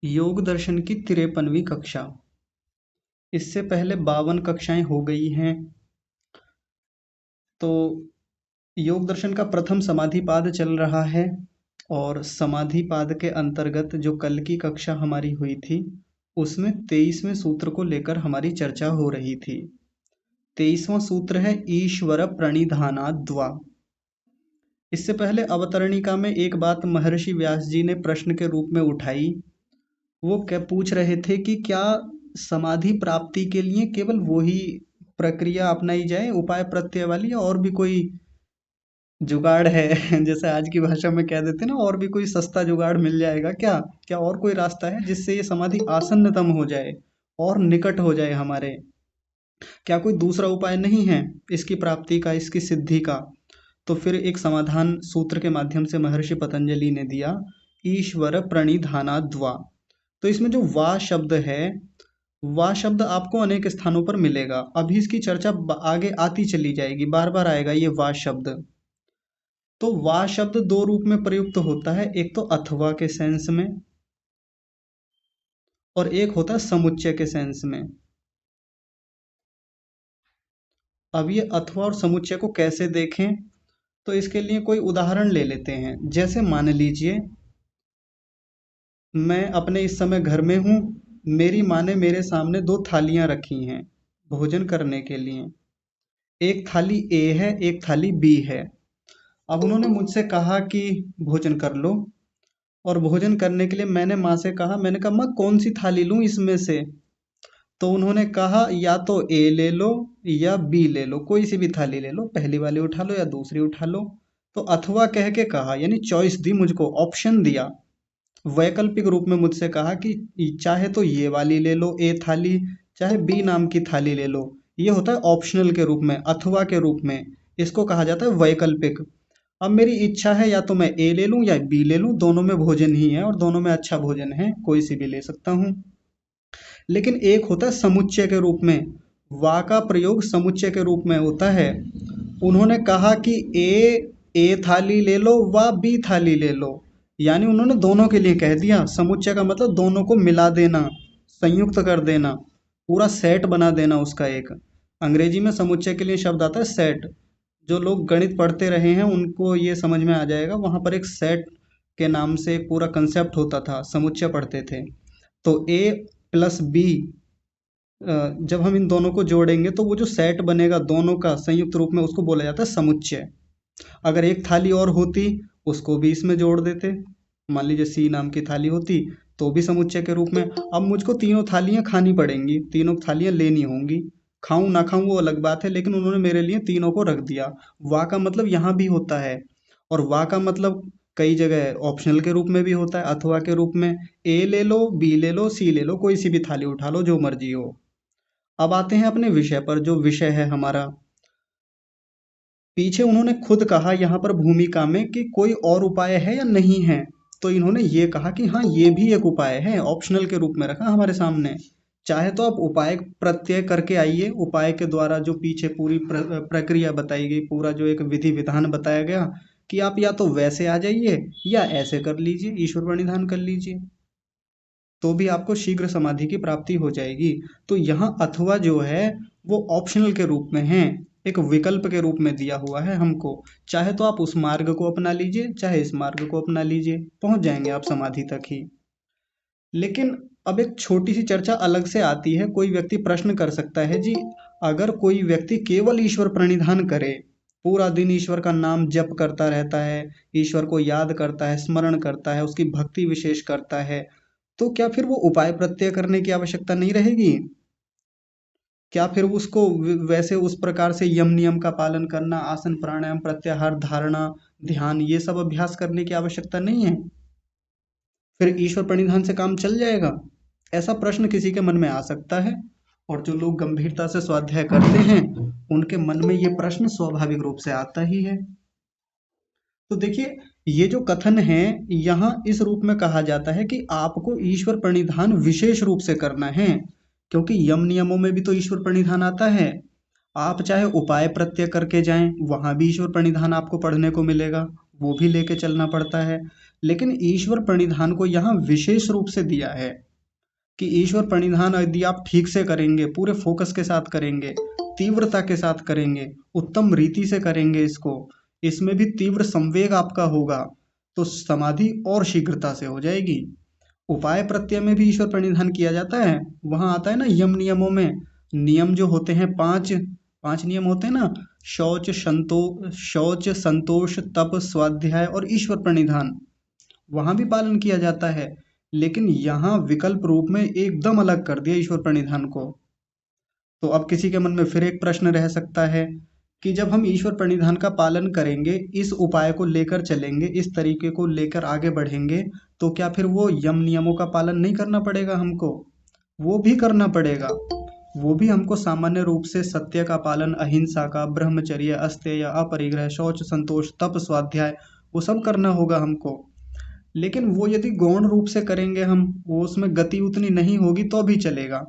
योग दर्शन की 53वीं कक्षा। इससे पहले 52 कक्षाएं हो गई हैं। तो योग दर्शन का प्रथम समाधिपाद चल रहा है और समाधिपाद के अंतर्गत जो कल की कक्षा हमारी हुई थी उसमें 23वें सूत्र को लेकर हमारी चर्चा हो रही थी। 23वां सूत्र है ईश्वर प्रणिधानाद्वा। इससे पहले अवतरणिका में एक बात महर्षि व्यास जी ने प्रश्न के रूप में उठाई। वो क्या पूछ रहे थे कि क्या समाधि प्राप्ति के लिए केवल वही प्रक्रिया अपनाई जाए उपाय प्रत्यय वाली, या और भी कोई जुगाड़ है जैसे आज की भाषा में कह देते हैं ना, और भी कोई सस्ता जुगाड़ मिल जाएगा क्या? क्या और कोई रास्ता है जिससे ये समाधि आसन्नतम हो जाए और निकट हो जाए हमारे? क्या कोई दूसरा उपाय नहीं है इसकी प्राप्ति का, इसकी सिद्धि का? तो फिर एक समाधान सूत्र के माध्यम से महर्षि पतंजलि ने दिया, ईश्वर प्रणिधानाद्वा। तो इसमें जो वा शब्द है, वा शब्द आपको अनेक स्थानों पर मिलेगा। अभी इसकी चर्चा आगे आती चली जाएगी, बार बार आएगा ये वा शब्द। तो वा शब्द दो रूप में प्रयुक्त होता है, एक तो अथवा के सेंस में और एक होता है समुच्चय के सेंस में। अब ये अथवा और समुच्चय को कैसे देखें, तो इसके लिए कोई उदाहरण ले लेते हैं। जैसे मान लीजिए मैं अपने इस समय घर में हूँ, मेरी माँ ने मेरे सामने दो थालियाँ रखी हैं भोजन करने के लिए। एक थाली ए है, एक थाली बी है। अब उन्होंने मुझसे कहा कि भोजन कर लो, और भोजन करने के लिए मैंने माँ से कहा, मैंने कहा माँ कौन सी थाली लूँ इसमें से? तो उन्होंने कहा या तो ए ले लो या बी ले लो, कोई सी भी थाली ले लो, पहली वाली उठा लो या दूसरी उठा लो। तो अथवा कह के कहा, यानी चॉइस दी मुझको, ऑप्शन दिया। वैकल्पिक रूप में मुझसे कहा कि चाहे तो ये वाली ले लो ए थाली, चाहे बी नाम की थाली ले लो। ये होता है ऑप्शनल के रूप में, अथवा के रूप में। इसको कहा जाता है वैकल्पिक। अब मेरी इच्छा है या तो मैं ए ले लूं या बी ले लूं, दोनों में भोजन ही है और दोनों में अच्छा भोजन है, कोई सी भी ले सकता हूँ। लेकिन एक होता है समुच्चय के रूप में। वा का प्रयोग समुच्चय के रूप में होता है। उन्होंने कहा कि ए थाली ले लो व बी थाली ले लो, यानी उन्होंने दोनों के लिए कह दिया। समुच्चय का मतलब दोनों को मिला देना, संयुक्त कर देना, पूरा सेट बना देना उसका एक। अंग्रेजी में समुच्चय के लिए शब्द आता है सेट। जो लोग गणित पढ़ते रहे हैं उनको ये समझ में आ जाएगा, वहाँ पर एक सेट के नाम से एक पूरा कंसेप्ट होता था, समुच्चय पढ़ते थे। तो ए प्लस बी, जब हम इन दोनों को जोड़ेंगे तो वो जो सेट बनेगा दोनों का संयुक्त रूप में, उसको बोला जाता है समुच्चय। अगर एक थाली और होती उसको भी इसमें जोड़ देते, मान लीजिए सी नाम की थाली होती तो भी समुच्चय के रूप में। अब मुझको तीनों थालियां खानी पड़ेंगी, तीनों थालियां लेनी होंगी। खाऊं ना खाऊं वो अलग बात है, लेकिन उन्होंने मेरे लिए तीनों को रख दिया। वाह का मतलब यहाँ भी होता है, और वाह का मतलब कई जगह ऑप्शनल के रूप में भी होता है, अथवा के रूप में। ए ले लो, बी ले लो, सी ले लो, कोई सी भी थाली उठा लो, जो मर्जी हो। अब आते हैं अपने विषय पर, जो विषय है हमारा। पीछे उन्होंने खुद कहा यहाँ पर भूमिका में कि कोई और उपाय है या नहीं है, तो इन्होंने ये कहा कि हाँ ये भी एक उपाय है, ऑप्शनल के रूप में रखा हमारे सामने। चाहे तो आप उपाय प्रत्यय करके आइए, उपाय के द्वारा जो पीछे पूरी प्रक्रिया बताई गई, पूरा जो एक विधि विधान बताया गया कि आप या तो वैसे आ जाइए या ऐसे कर लीजिए, ईश्वर प्रणिधान कर लीजिए, तो भी आपको शीघ्र समाधि की प्राप्ति हो जाएगी। तो यहाँ अथवा जो है वो ऑप्शनल के रूप में है, एक विकल्प के रूप में दिया हुआ है हमको। चाहे तो आप उस मार्ग को अपना लीजिए, चाहे इस मार्ग को अपना लीजिए, पहुंच जाएंगे आप समाधि तक ही। लेकिन अब एक छोटी सी चर्चा अलग से आती है। कोई व्यक्ति प्रश्न कर सकता है, जी अगर कोई व्यक्ति केवल ईश्वर प्रणिधान करे, पूरा दिन ईश्वर का नाम जप करता रहता है, ईश्वर को याद करता है, स्मरण करता है, उसकी भक्ति विशेष करता है, तो क्या फिर वो उपाय प्रत्यय करने की आवश्यकता नहीं रहेगी? क्या फिर उसको वैसे उस प्रकार से यम नियम का पालन करना, आसन प्राणायाम प्रत्याहार धारणा ध्यान, ये सब अभ्यास करने की आवश्यकता नहीं है? फिर ईश्वर प्रणिधान से काम चल जाएगा? ऐसा प्रश्न किसी के मन में आ सकता है, और जो लोग गंभीरता से स्वाध्याय करते हैं उनके मन में ये प्रश्न स्वाभाविक रूप से आता ही है। तो देखिए, ये जो कथन है यहाँ इस रूप में कहा जाता है कि आपको ईश्वर प्रणिधान विशेष रूप से करना है, क्योंकि यम नियमों में भी तो ईश्वर प्रणिधान आता है। आप चाहे उपाय प्रत्यय करके जाएं, वहां भी ईश्वर प्रणिधान आपको पढ़ने को मिलेगा, वो भी लेके चलना पड़ता है। लेकिन ईश्वर प्रणिधान को यहाँ विशेष रूप से दिया है कि ईश्वर प्रणिधान यदि आप ठीक से करेंगे, पूरे फोकस के साथ करेंगे, तीव्रता के साथ करेंगे, उत्तम रीति से करेंगे इसको, इसमें भी तीव्र संवेग आपका होगा, तो समाधि और शीघ्रता से हो जाएगी। उपाय प्रत्यय में भी ईश्वर प्रणिधान किया जाता है। वहां आता है ना यम नियमों में, नियम जो होते हैं पांच, पांच नियम होते हैं ना, शौच, संतोष, तप, स्वाध्याय और ईश्वर प्रणिधान, वहां भी पालन किया जाता है। लेकिन यहाँ विकल्प रूप में एकदम अलग कर दिया ईश्वर प्रणिधान को। तो अब किसी के मन में फिर एक प्रश्न रह सकता है कि जब हम ईश्वर प्रणिधान का पालन करेंगे, इस उपाय को लेकर चलेंगे, इस तरीके को लेकर आगे बढ़ेंगे, तो क्या फिर वो यम नियमों का पालन नहीं करना पड़ेगा हमको? वो भी करना पड़ेगा। वो भी हमको सामान्य रूप से सत्य का पालन, अहिंसा का, ब्रह्मचर्य, अस्तेय, अपरिग्रह, शौच, संतोष, तप, स्वाध्याय, वो सब करना होगा हमको। लेकिन वो यदि गौण रूप से करेंगे हम, वो उसमें गति उतनी नहीं होगी तो भी चलेगा।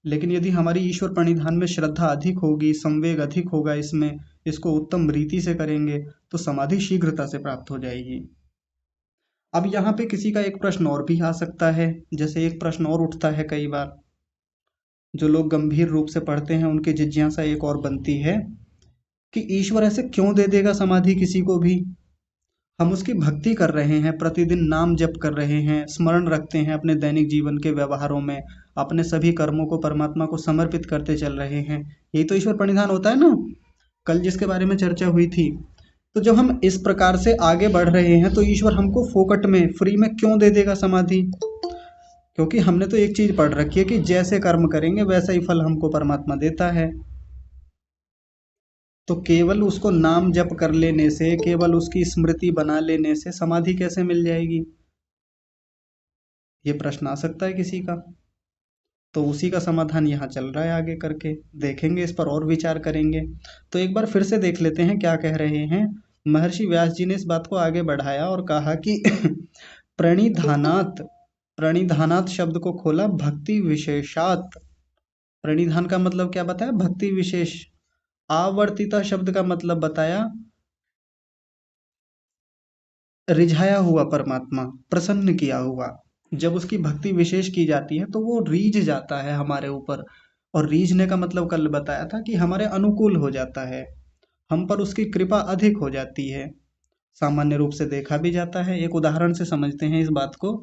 लेकिन यदि हमारी ईश्वर प्रणिधान में श्रद्धा अधिक होगी, संवेग अधिक होगा, इसमें इसको उत्तम रीति से करेंगे, तो समाधि शीघ्रता से प्राप्त हो जाएगी। अब यहाँ पे किसी का एक प्रश्न और भी आ सकता है, जैसे एक प्रश्न और उठता है कई बार, जो लोग गंभीर रूप से पढ़ते हैं उनकी जिज्ञासा एक और बनती है कि ईश्वर ऐसे क्यों दे देगा समाधि किसी को भी? हम उसकी भक्ति कर रहे हैं, प्रतिदिन नाम जप कर रहे हैं, स्मरण रखते हैं अपने दैनिक जीवन के व्यवहारों में, अपने सभी कर्मों को परमात्मा को समर्पित करते चल रहे हैं, यही तो ईश्वर प्रणिधान होता है ना, कल जिसके बारे में चर्चा हुई थी। तो जब हम इस प्रकार से आगे बढ़ रहे हैं तो ईश्वर हमको फोकट में, फ्री में क्यों दे देगा समाधि? क्योंकि हमने तो एक चीज पढ़ रखी है कि जैसे कर्म करेंगे वैसा ही फल हमको परमात्मा देता है। तो केवल उसको नाम जप कर लेने से, केवल उसकी स्मृति बना लेने से समाधि कैसे मिल जाएगी? ये प्रश्न आ सकता है किसी का। तो उसी का समाधान यहाँ चल रहा है, आगे करके देखेंगे, इस पर और विचार करेंगे। तो एक बार फिर से देख लेते हैं क्या कह रहे हैं। महर्षि व्यास जी ने इस बात को आगे बढ़ाया और कहा कि प्रणिधानात, प्रणिधानात शब्द को खोला भक्ति विशेषात। प्रणिधान का मतलब क्या बताया? भक्ति विशेष। आवर्तिता शब्द का मतलब बताया रिझाया हुआ परमात्मा, प्रसन्न किया हुआ। जब उसकी भक्ति विशेष की जाती है तो वो रीझ जाता है हमारे ऊपर, और रीझने का मतलब कल बताया था कि हमारे अनुकूल हो जाता है, हम पर उसकी कृपा अधिक हो जाती है। सामान्य रूप से देखा भी जाता है, एक उदाहरण से समझते हैं इस बात को,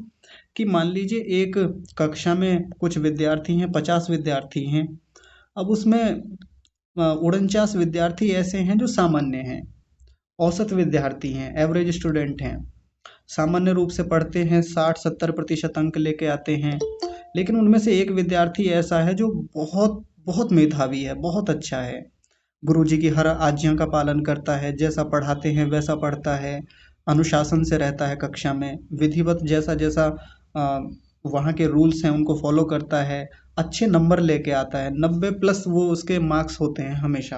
कि मान लीजिए एक कक्षा में कुछ विद्यार्थी हैं, 50 विद्यार्थी हैं। अब उसमें 49 विद्यार्थी ऐसे हैं जो सामान्य हैं, औसत विद्यार्थी हैं, एवरेज स्टूडेंट हैं, सामान्य रूप से पढ़ते हैं, 60-70% अंक लेके आते हैं। लेकिन उनमें से एक विद्यार्थी ऐसा है जो बहुत बहुत मेधावी है, बहुत अच्छा है, गुरुजी की हर आज्ञा का पालन करता है, जैसा पढ़ाते हैं वैसा पढ़ता है, अनुशासन से रहता है कक्षा में, विधिवत जैसा जैसा वहाँ के रूल्स हैं उनको फॉलो करता है, अच्छे नंबर लेके आता है, 90+ वो उसके मार्क्स होते हैं हमेशा।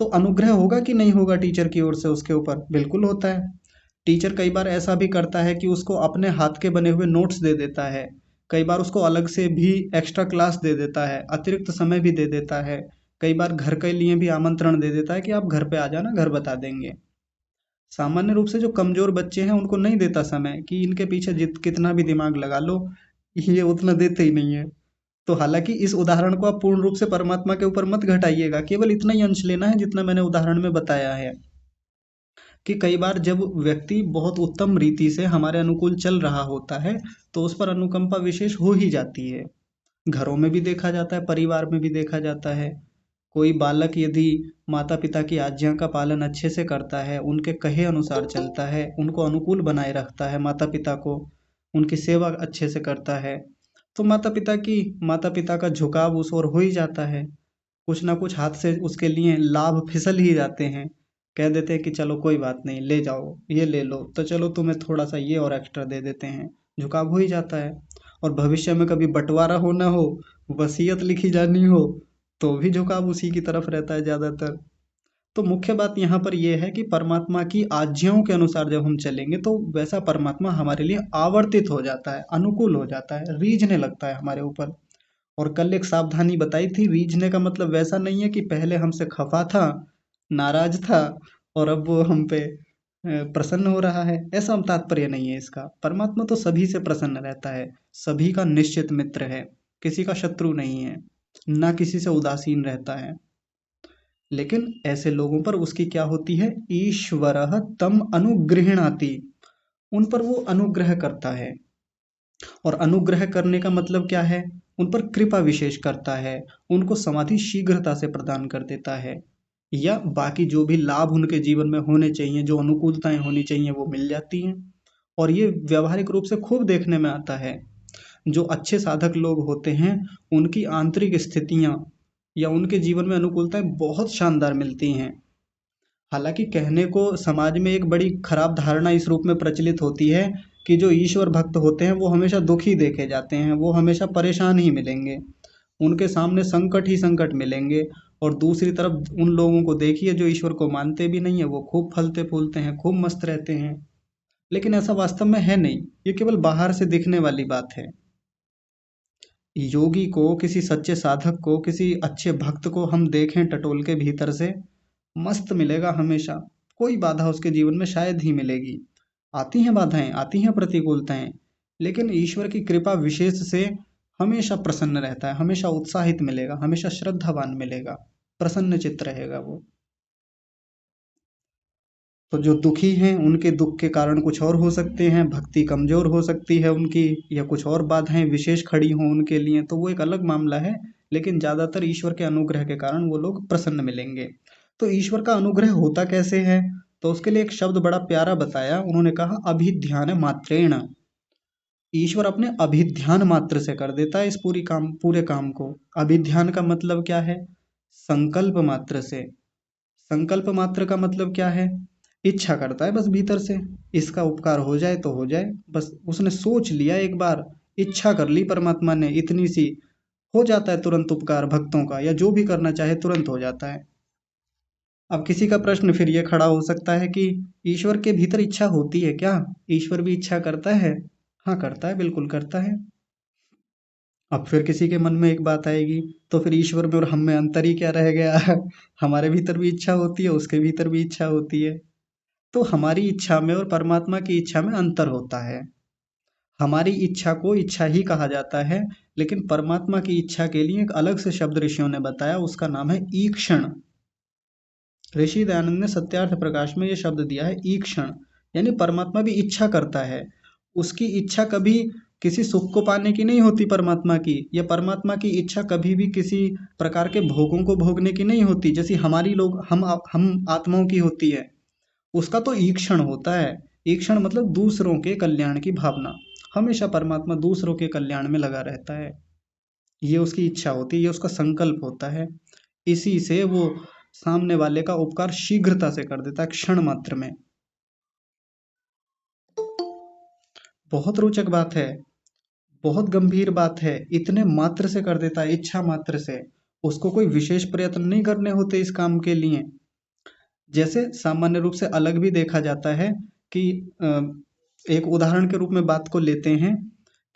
तो अनुग्रह होगा कि नहीं होगा टीचर की ओर से उसके ऊपर? बिल्कुल होता है। टीचर कई बार ऐसा भी करता है कि उसको अपने हाथ के बने हुए नोट्स दे देता है, कई बार उसको अलग से भी एक्स्ट्रा क्लास दे देता है, अतिरिक्त समय भी दे देता है, कई बार घर के लिए भी आमंत्रण दे देता है कि आप घर पे आ जाना, घर बता देंगे। सामान्य रूप से जो कमजोर बच्चे हैं उनको नहीं देता समय, कि इनके पीछे जित कितना भी दिमाग लगा लो, ये उतना देते ही नहीं है। तो हालांकि इस उदाहरण को आप पूर्ण रूप से परमात्मा के ऊपर मत घटाइएगा, केवल इतना ही अंश लेना है जितना मैंने उदाहरण में बताया है, कि कई बार जब व्यक्ति बहुत उत्तम रीति से हमारे अनुकूल चल रहा होता है तो उस पर अनुकंपा विशेष हो ही जाती है। घरों में भी देखा जाता है, परिवार में भी देखा जाता है। कोई बालक यदि माता पिता की आज्ञा का पालन अच्छे से करता है, उनके कहे अनुसार चलता है, उनको अनुकूल बनाए रखता है, माता पिता को उनकी सेवा अच्छे से करता है, तो माता पिता का झुकाव उस ओर हो ही जाता है। कुछ ना कुछ हाथ से उसके लिए लाभ फिसल ही जाते हैं, कह देते हैं कि चलो कोई बात नहीं, ले जाओ, ये ले लो, तो चलो तुम्हें थोड़ा सा ये और एक्स्ट्रा दे देते हैं, झुकाव हो ही जाता है। और भविष्य में कभी बंटवारा होना हो, वसीयत लिखी जानी हो, तो भी झुकाव उसी की तरफ रहता है ज़्यादातर। तो मुख्य बात यहाँ पर यह है कि परमात्मा की आज्ञाओं के अनुसार जब हम चलेंगे तो वैसा परमात्मा हमारे लिए आवर्तित हो जाता है, अनुकूल हो जाता है, रीझने लगता है हमारे ऊपर। और कल एक सावधानी बताई थी, रीझने का मतलब वैसा नहीं है कि पहले हमसे खफा था, नाराज था, और अब वो हम पे प्रसन्न हो रहा है, ऐसा तात्पर्य नहीं है इसका। परमात्मा तो सभी से प्रसन्न रहता है, सभी का निश्चित मित्र है, किसी का शत्रु नहीं है, ना किसी से उदासीन रहता है। लेकिन ऐसे लोगों पर उसकी क्या होती है, ईश्वरः तम अनुगृह्णाति, उन पर वो अनुग्रह करता है। और अनुग्रह करने का मतलब क्या है, उन पर कृपा विशेष करता है, उनको समाधि शीघ्रता से प्रदान कर देता है, या बाकी जो भी लाभ उनके जीवन में होने चाहिए, जो अनुकूलताएं होनी चाहिए, वो मिल जाती हैं। और ये व्यवहारिक रूप से खूब देखने में आता है। जो अच्छे साधक लोग होते हैं, उनकी आंतरिक स्थितियां या उनके जीवन में अनुकूलताएं बहुत शानदार मिलती हैं। हालांकि कहने को समाज में एक बड़ी खराब धारणा इस रूप में प्रचलित होती है कि जो ईश्वर भक्त होते हैं वो हमेशा दुखी देखे जाते हैं, वो हमेशा परेशान ही मिलेंगे, उनके सामने संकट ही संकट मिलेंगे। और दूसरी तरफ उन लोगों को देखिए जो ईश्वर को मानते भी नहीं है, वो खूब फलते फूलते हैं, खूब मस्त रहते हैं। लेकिन ऐसा वास्तव में है नहीं, ये केवल बाहर से दिखने वाली बात है। योगी को, किसी सच्चे साधक को, किसी अच्छे भक्त को हम देखें टटोल के भीतर से, मस्त मिलेगा हमेशा, कोई बाधा उसके जीवन में शायद ही मिलेगी। आती हैं बाधाएं, आती हैं प्रतिकूलताएं, लेकिन ईश्वर की कृपा विशेष से हमेशा प्रसन्न रहता है, हमेशा उत्साहित मिलेगा, हमेशा श्रद्धावान मिलेगा, प्रसन्न चित्त रहेगा वो। तो जो दुखी हैं उनके दुख के कारण कुछ और हो सकते हैं, भक्ति कमजोर हो सकती है उनकी, या कुछ और बाधाएं विशेष खड़ी हों उनके लिए, तो वो एक अलग मामला है। लेकिन ज्यादातर ईश्वर के अनुग्रह के कारण वो लोग प्रसन्न मिलेंगे। तो ईश्वर का अनुग्रह होता कैसे है, तो उसके लिए एक शब्द बड़ा प्यारा बताया उन्होंने, कहा अभिध्यान मात्रेण। ईश्वर अपने अभिध्यान मात्र से कर देता है इस पूरे काम को। अभिध्यान का मतलब क्या है, संकल्प मात्र से। संकल्प मात्र का मतलब क्या है, इच्छा करता है बस भीतर से, इसका उपकार हो जाए तो हो जाए, बस उसने सोच लिया एक बार, इच्छा कर ली परमात्मा ने इतनी सी, हो जाता है तुरंत उपकार भक्तों का, या जो भी करना चाहे तुरंत हो जाता है। अब किसी का प्रश्न फिर ये खड़ा हो सकता है कि ईश्वर के भीतर इच्छा होती है क्या, ईश्वर भी इच्छा करता है? हाँ करता है, बिल्कुल करता है। अब फिर किसी के मन में एक बात आएगी, तो फिर ईश्वर में और हम में अंतर ही क्या रह गया हमारे भीतर भी इच्छा होती है, उसके भीतर भी इच्छा होती है। तो हमारी इच्छा में और परमात्मा की इच्छा में अंतर होता है। हमारी इच्छा को इच्छा ही कहा जाता है, लेकिन परमात्मा की इच्छा के लिए एक अलग से शब्द ऋषियों ने बताया, उसका नाम है ईक्षण। ऋषि दयानंद ने सत्यार्थ प्रकाश में ये शब्द दिया है, ईक्षण। यानी परमात्मा भी इच्छा करता है। उसकी इच्छा कभी किसी सुख को पाने की नहीं होती परमात्मा की, या परमात्मा की इच्छा कभी भी किसी प्रकार के भोगों को भोगने की नहीं होती, जैसी हमारी लोग हम आत्माओं की होती है। उसका तो ईक्षण होता है। ईक्षण मतलब दूसरों के कल्याण की भावना, हमेशा परमात्मा दूसरों के कल्याण में लगा रहता है, ये उसकी इच्छा होती है, ये उसका संकल्प होता है। इसी से वो सामने वाले का उपकार शीघ्रता से कर देता है, क्षण मात्र में। बहुत रोचक बात है, बहुत गंभीर बात है, इतने मात्र से कर देता है, इच्छा मात्र से। उसको कोई विशेष प्रयत्न नहीं करने होते इस काम के लिए। जैसे सामान्य रूप से अलग भी देखा जाता है कि एक उदाहरण के रूप में बात को लेते हैं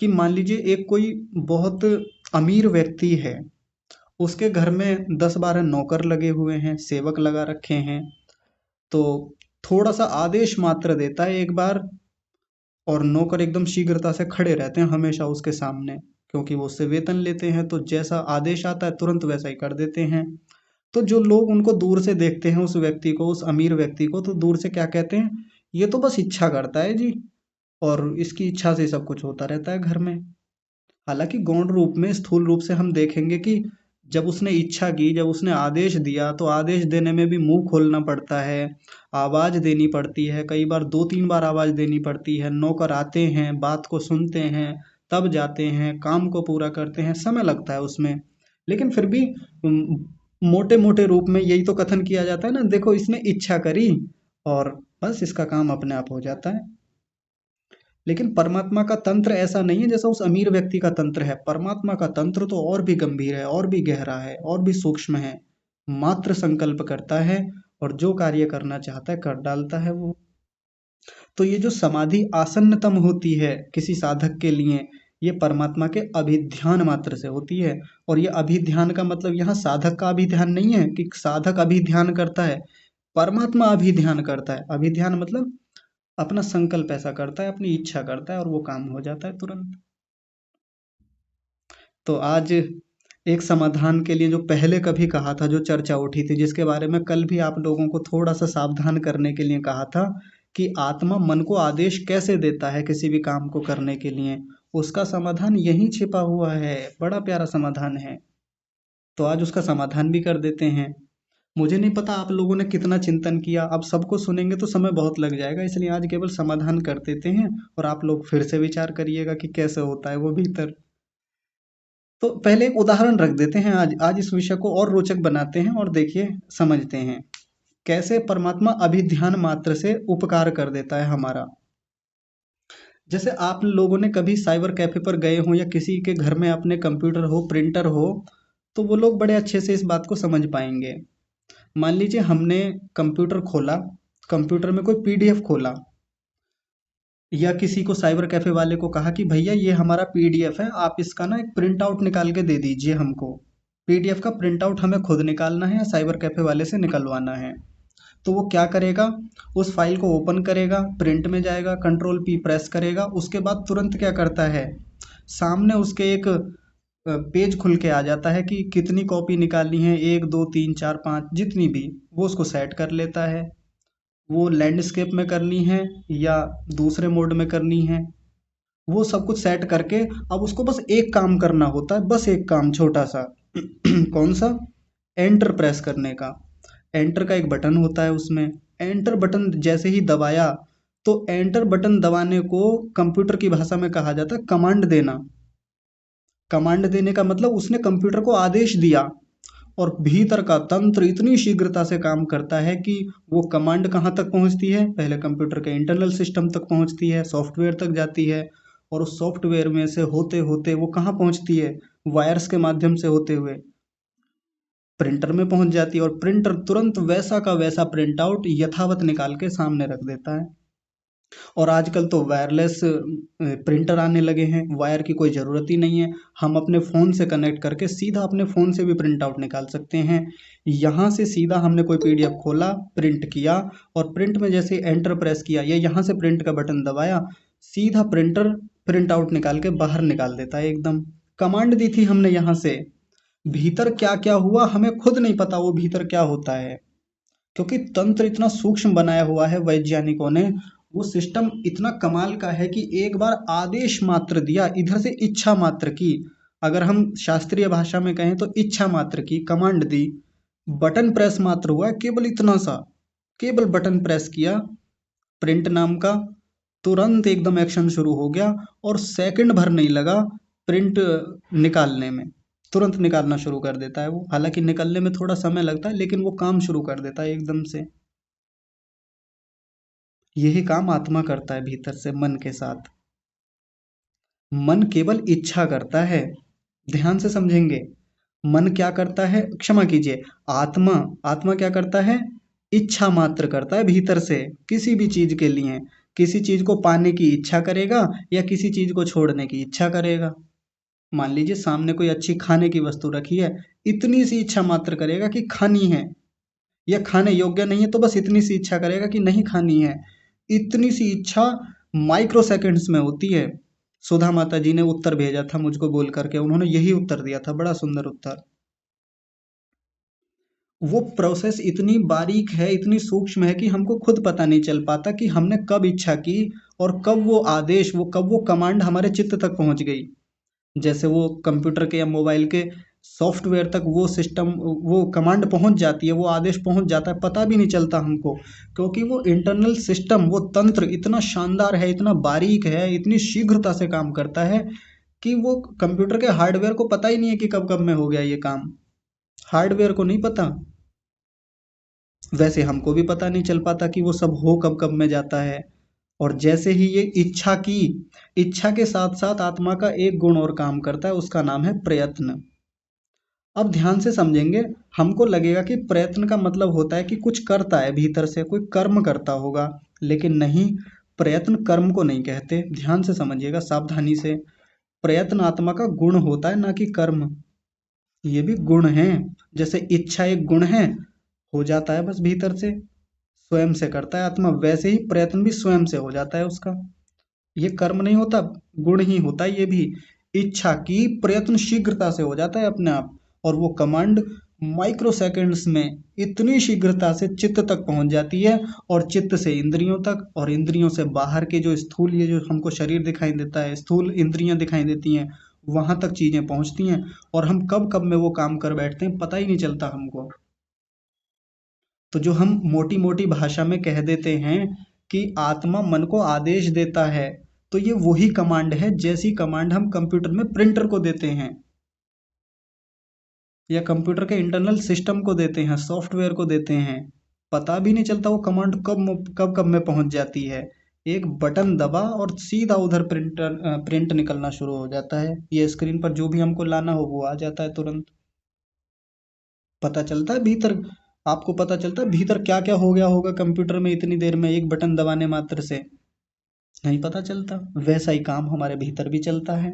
कि मान लीजिए एक कोई बहुत अमीर व्यक्ति है, उसके घर में 10-12 नौकर लगे हुए हैं, सेवक लगा रखे हैं। तो थोड़ा सा आदेश मात्र देता है एक बार, और नौकर एकदम शीघ्रता से खड़े रहते हैं हमेशा उसके सामने, क्योंकि वो उससे वेतन लेते हैं, तो जैसा आदेश आता है तुरंत वैसा ही कर देते हैं। तो जो लोग उनको दूर से देखते हैं, उस व्यक्ति को, उस अमीर व्यक्ति को, तो दूर से क्या कहते हैं, ये तो बस इच्छा करता है जी, और इसकी इच्छा से सब कुछ होता रहता है घर में। हालांकि गौण रूप में, स्थूल रूप से हम देखेंगे कि जब उसने इच्छा की, जब उसने आदेश दिया, तो आदेश देने में भी मुंह खोलना पड़ता है, आवाज देनी पड़ती है, कई बार 2-3 बार आवाज देनी पड़ती है, नौकर आते हैं, बात को सुनते हैं, तब जाते हैं, काम को पूरा करते हैं, समय लगता है उसमें। लेकिन फिर भी मोटे मोटे रूप में यही तो कथन किया जाता है ना, देखो इसने इच्छा करी और बस इसका काम अपने आप हो जाता है। लेकिन परमात्मा का तंत्र ऐसा नहीं है जैसा उस अमीर व्यक्ति का तंत्र है। परमात्मा का तंत्र तो और भी गंभीर है, और भी गहरा है, और भी सूक्ष्म है। मात्र संकल्प करता है और जो कार्य करना चाहता है कर डालता है वो। तो ये जो समाधि आसन्नतम होती है किसी साधक के लिए, ये परमात्मा के अभिध्यान मात्र से होती है। और ये अभिध्यान का मतलब यहाँ साधक का अभिध्यान नहीं है कि साधक अभिध्यान करता है। परमात्मा अभिध्यान करता है। अभिध्यान मतलब अपना संकल्प ऐसा करता है, अपनी इच्छा करता है और वो काम हो जाता है तुरंत। तो आज एक समाधान के लिए जो पहले कभी कहा था, जो चर्चा उठी थी, जिसके बारे में कल भी आप लोगों को थोड़ा सा सावधान करने के लिए कहा था कि आत्मा मन को आदेश कैसे देता है किसी भी काम को करने के लिए, उसका समाधान यहीं छिपा हुआ है। बड़ा प्यारा समाधान है। तो आज उसका समाधान भी कर देते हैं। मुझे नहीं पता आप लोगों ने कितना चिंतन किया, अब सबको सुनेंगे तो समय बहुत लग जाएगा, इसलिए आज केवल समाधान कर देते हैं और आप लोग फिर से विचार करिएगा कि कैसे होता है वो भीतर। तो पहले एक उदाहरण रख देते हैं, आज आज इस विषय को और रोचक बनाते हैं और देखिए समझते हैं कैसे परमात्मा अभिध्यान मात्र से उपकार कर देता है हमारा। जैसे आप लोगों ने कभी साइबर कैफे पर गए हो या किसी के घर में अपने कंप्यूटर हो, प्रिंटर हो, तो वो लोग बड़े अच्छे से इस बात को समझ पाएंगे। मान लीजिए हमने कंप्यूटर खोला, कंप्यूटर में कोई पीडीएफ खोला, या किसी को साइबर कैफे वाले को कहा कि भैया ये हमारा पीडीएफ है, आप इसका ना एक प्रिंट आउट निकाल के दे दीजिए हमको। पीडीएफ का प्रिंट आउट हमें खुद निकालना है या साइबर कैफे वाले से निकलवाना है। तो वो क्या करेगा, उस फाइल को ओपन करेगा, प्रिंट में जाएगा, कंट्रोल पी प्रेस करेगा, उसके बाद तुरंत क्या करता है, सामने उसके एक पेज खुल के आ जाता है कि कितनी कॉपी निकालनी है, 1 2 3 4 5 जितनी भी, वो उसको सेट कर लेता है। वो लैंडस्केप में करनी है या दूसरे मोड में करनी है, वो सब कुछ सेट करके अब उसको बस एक काम करना होता है, बस एक काम छोटा सा कौन सा, एंटर प्रेस करने का। एंटर का एक बटन होता है उसमें, एंटर बटन जैसे ही दबाया तो एंटर बटन दबाने को कंप्यूटर की भाषा में कहा जाता है कमांड देना। कमांड देने का मतलब उसने कंप्यूटर को आदेश दिया, और भीतर का तंत्र इतनी शीघ्रता से काम करता है कि वो कमांड कहाँ तक पहुँचती है, पहले कंप्यूटर के इंटरनल सिस्टम तक पहुँचती है, सॉफ्टवेयर तक जाती है, और उस सॉफ्टवेयर में से होते होते वो कहाँ पहुँचती है, वायर्स के माध्यम से होते हुए प्रिंटर में पहुँच जाती है, और प्रिंटर तुरंत वैसा का वैसा प्रिंट आउट यथावत निकाल के सामने रख देता है। और आजकल तो वायरलेस प्रिंटर आने लगे हैं, वायर की कोई ज़रूरत ही नहीं है, हम अपने फ़ोन से कनेक्ट करके सीधा अपने फ़ोन से भी प्रिंट आउट निकाल सकते हैं। यहाँ से सीधा हमने कोई पीडीएफ खोला, प्रिंट किया, और प्रिंट में जैसे एंटर प्रेस किया या यहाँ से प्रिंट का बटन दबाया, सीधा प्रिंटर प्रिंट आउट निकाल के बाहर निकाल देता है एकदम। कमांड दी थी हमने यहाँ से, भीतर क्या क्या हुआ हमें खुद नहीं पता वो भीतर क्या होता है, क्योंकि तंत्र इतना सूक्ष्म बनाया हुआ है वैज्ञानिकों ने। वो सिस्टम इतना कमाल का है कि एक बार आदेश मात्र दिया, इधर से इच्छा मात्र की, अगर हम शास्त्रीय भाषा में कहें तो इच्छा मात्र की कमांड दी, बटन प्रेस मात्र हुआ, केवल इतना सा, केवल बटन प्रेस किया प्रिंट नाम का, तुरंत एकदम एक्शन शुरू हो गया, और सेकंड भर नहीं लगा प्रिंट निकालने में, तुरंत निकालना शुरू कर देता है वो। हालांकि निकलने में थोड़ा समय लगता है, लेकिन वो काम शुरू कर देता है एकदम से। यही काम आत्मा करता है भीतर से मन के साथ। मन केवल इच्छा करता है, ध्यान से समझेंगे। मन क्या करता है, क्षमा कीजिए, आत्मा, आत्मा क्या करता है, इच्छा मात्र करता है भीतर से किसी भी चीज के लिए। किसी चीज को पाने की इच्छा करेगा या किसी चीज को छोड़ने की इच्छा करेगा। मान लीजिए सामने कोई अच्छी खाने की वस्तु रखी है, इतनी सी इच्छा मात्र करेगा कि खानी है, या खाने योग्य नहीं है तो बस इतनी सी इच्छा करेगा कि नहीं खानी है। इतनी सी इच्छा माइक्रो सेकंड्स में होती है। सुधा माता जी ने उत्तर भेजा था मुझको बोल करके, उन्होंने यही उत्तर दिया था, बड़ा सुंदर उत्तर। वो प्रोसेस इतनी बारीक है, इतनी सूक्ष्म है कि हमको खुद पता नहीं चल पाता कि हमने कब इच्छा की और कब वो आदेश, वो कब वो कमांड हमारे चित्त तक पहुंच गई। जैसे वो कंप्यूटर के या मोबाइल के सॉफ्टवेयर तक वो सिस्टम, वो कमांड पहुंच जाती है, वो आदेश पहुंच जाता है, पता भी नहीं चलता हमको, क्योंकि वो इंटरनल सिस्टम, वो तंत्र इतना शानदार है, इतना बारीक है, इतनी शीघ्रता से काम करता है कि वो कंप्यूटर के हार्डवेयर को पता ही नहीं है कि कब कब में हो गया ये काम। हार्डवेयर को नहीं पता, वैसे हमको भी पता नहीं चल पाता कि वो सब हो कब कब में जाता है। और जैसे ही ये इच्छा की, इच्छा के साथ साथ आत्मा का एक गुण और काम करता है, उसका नाम है प्रयत्न। अब ध्यान से समझेंगे, हमको लगेगा कि प्रयत्न का मतलब होता है कि कुछ करता है भीतर से, कोई कर्म करता होगा, लेकिन नहीं, प्रयत्न कर्म को नहीं कहते। ध्यान से समझिएगा सावधानी से, प्रयत्न आत्मा का गुण होता है, ना कि कर्म। ये भी गुण है, जैसे इच्छा एक गुण है, हो जाता है बस भीतर से। स्वयं से करता है आत्मा, वैसे ही प्रयत्न भी स्वयं से हो जाता है उसका। ये कर्म नहीं होता, गुण ही होता है ये भी। इच्छा की प्रयत्न शीघ्रता से हो जाता है अपने आप, और वो कमांड माइक्रो सेकंड्स में इतनी शीघ्रता से चित्त तक पहुंच जाती है, और चित्त से इंद्रियों तक, और इंद्रियों से बाहर के जो स्थूल, ये जो हमको शरीर दिखाई देता है, स्थूल इंद्रियां दिखाई देती हैं, वहां तक चीजें पहुंचती हैं, और हम कब कब में वो काम कर बैठते हैं पता ही नहीं चलता हमको। तो जो हम मोटी मोटी भाषा में कह देते हैं कि आत्मा मन को आदेश देता है, तो ये वही कमांड है जैसी कमांड हम कंप्यूटर में प्रिंटर को देते हैं, या कंप्यूटर के इंटरनल सिस्टम को देते हैं, सॉफ्टवेयर को देते हैं। पता भी नहीं चलता वो कमांड कब कब कब में पहुंच जाती है। एक बटन दबा और सीधा उधर प्रिंट निकलना शुरू हो जाता है, ये स्क्रीन पर जो भी हमको लाना हो वो आ जाता है तुरंत। पता चलता है भीतर, आपको पता चलता है भीतर क्या क्या हो गया होगा कंप्यूटर में इतनी देर में, एक बटन दबाने मात्र से? नहीं पता चलता। वैसा ही काम हमारे भीतर भी चलता है।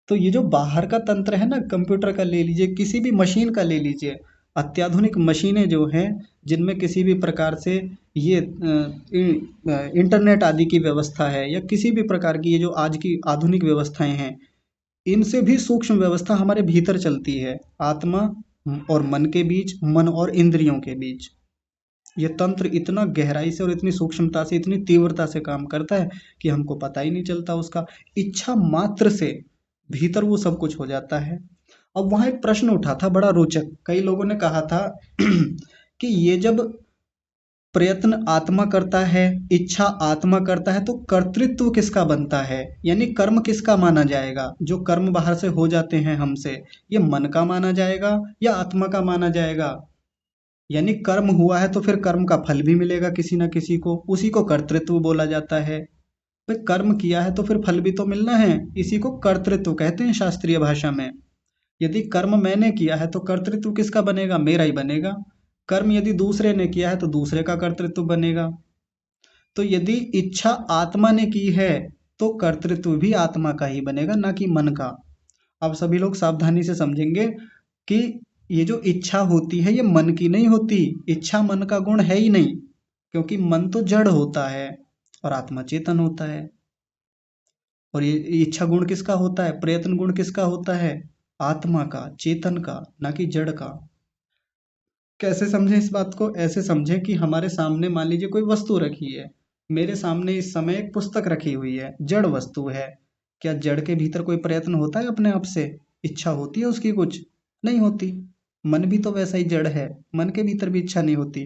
तो ये जो बाहर का तंत्र है ना, कंप्यूटर का ले लीजिए, किसी भी मशीन का ले लीजिए, अत्याधुनिक मशीनें जो हैं, जिनमें किसी भी प्रकार से ये इंटरनेट आदि की व्यवस्था है, या किसी भी प्रकार की ये जो आज की आधुनिक व्यवस्थाएं हैं, इनसे भी सूक्ष्म व्यवस्था हमारे भीतर चलती है, आत्मा और मन के बीच, मन और इंद्रियों के बीच। ये तंत्र इतना गहराई से और इतनी सूक्ष्मता से, इतनी तीव्रता से काम करता है कि हमको पता ही नहीं चलता उसका। इच्छा मात्र से भीतर वो सब कुछ हो जाता है। अब वहां एक प्रश्न उठा था बड़ा रोचक, कई लोगों ने कहा था कि ये जब प्रयत्न आत्मा करता है, इच्छा आत्मा करता है, तो कर्तृत्व किसका बनता है, यानी कर्म किसका माना जाएगा? जो कर्म बाहर से हो जाते हैं हमसे, ये मन का माना जाएगा या आत्मा का माना जाएगा? यानी कर्म हुआ है तो फिर कर्म का फल भी मिलेगा किसी ना किसी को, उसी को कर्तृत्व बोला जाता है। भाई कर्म किया है तो फिर फल भी तो मिलना है, इसी को कर्तृत्व कहते हैं शास्त्रीय भाषा में। यदि कर्म मैंने किया है तो कर्तृत्व किसका बनेगा? मेरा ही बनेगा। कर्म यदि दूसरे ने किया है तो दूसरे का कर्तृत्व बनेगा। तो यदि इच्छा आत्मा ने की है तो कर्तृत्व भी आत्मा का ही बनेगा, ना कि मन का। अब सभी लोग सावधानी से समझेंगे कि ये जो इच्छा होती है ये मन की नहीं होती, इच्छा मन का गुण है ही नहीं, क्योंकि मन तो जड़ होता है और आत्मा चेतन होता है। और ये इच्छा गुण किसका होता है, प्रयत्न गुण किसका होता है? आत्मा का, चेतन का, ना कि जड़ का। कैसे समझें इस बात को? ऐसे समझें कि हमारे सामने मान लीजिए कोई वस्तु रखी है, मेरे सामने इस समय एक पुस्तक रखी हुई है, जड़ वस्तु है। क्या जड़ के भीतर कोई प्रयत्न होता है अपने आप से? इच्छा होती है उसकी कुछ? नहीं होती। मन भी तो वैसा ही जड़ है, मन के भीतर भी इच्छा नहीं होती।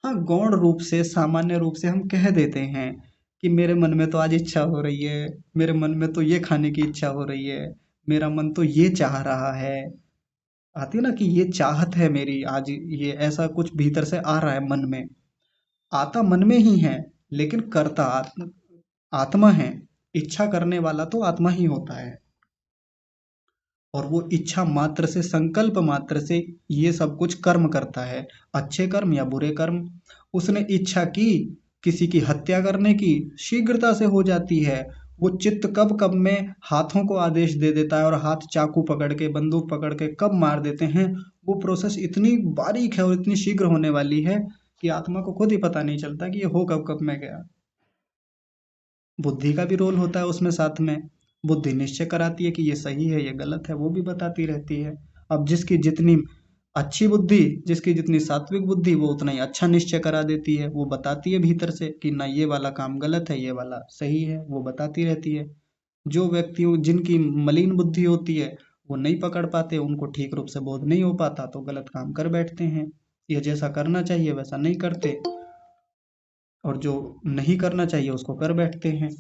हाँ, गौण रूप से, सामान्य रूप से हम कह देते हैं कि मेरे मन में तो आज इच्छा हो रही है, मेरे मन में तो ये खाने की इच्छा हो रही है, मेरा मन तो ये चाह रहा है। आती है ना कि ये चाहत है मेरी आज, ये ऐसा कुछ भीतर से आ रहा है मन में। आता मन में ही है, लेकिन करता आत्मा है। इच्छा करने वाला तो आत्मा ही होता है, और वो इच्छा मात्र से, संकल्प मात्र से ये सब कुछ कर्म करता है, अच्छे कर्म या बुरे कर्म। उसने इच्छा की किसी की हत्या करने की, शीघ्रता से हो जाती है। वो चित्त कब कब में हाथों को आदेश दे देता है, और हाथ चाकू पकड़ के, बंदूक पकड़ के कब मार देते हैं, वो प्रोसेस इतनी बारीक है और इतनी शीघ्र होने वाली है कि आत्मा को खुद ही पता नहीं चलता कि ये हो कब कब में गया। बुद्धि का भी रोल होता है उसमें साथ में। बुद्धि निश्चय कराती है कि ये सही है, ये गलत है, वो भी बताती रहती है। अब जिसकी जितनी अच्छी बुद्धि, जिसकी जितनी सात्विक बुद्धि, वो उतना ही अच्छा निश्चय करा देती है, वो बताती है भीतर से कि ना ये वाला काम गलत है, ये वाला सही है, वो बताती रहती है। जो व्यक्ति, जिनकी मलिन बुद्धि होती है, वो नहीं पकड़ पाते, उनको ठीक रूप से बोध नहीं हो पाता, तो गलत काम कर बैठते हैं, ये जैसा करना चाहिए वैसा नहीं करते, और जो नहीं करना चाहिए उसको कर बैठते हैं।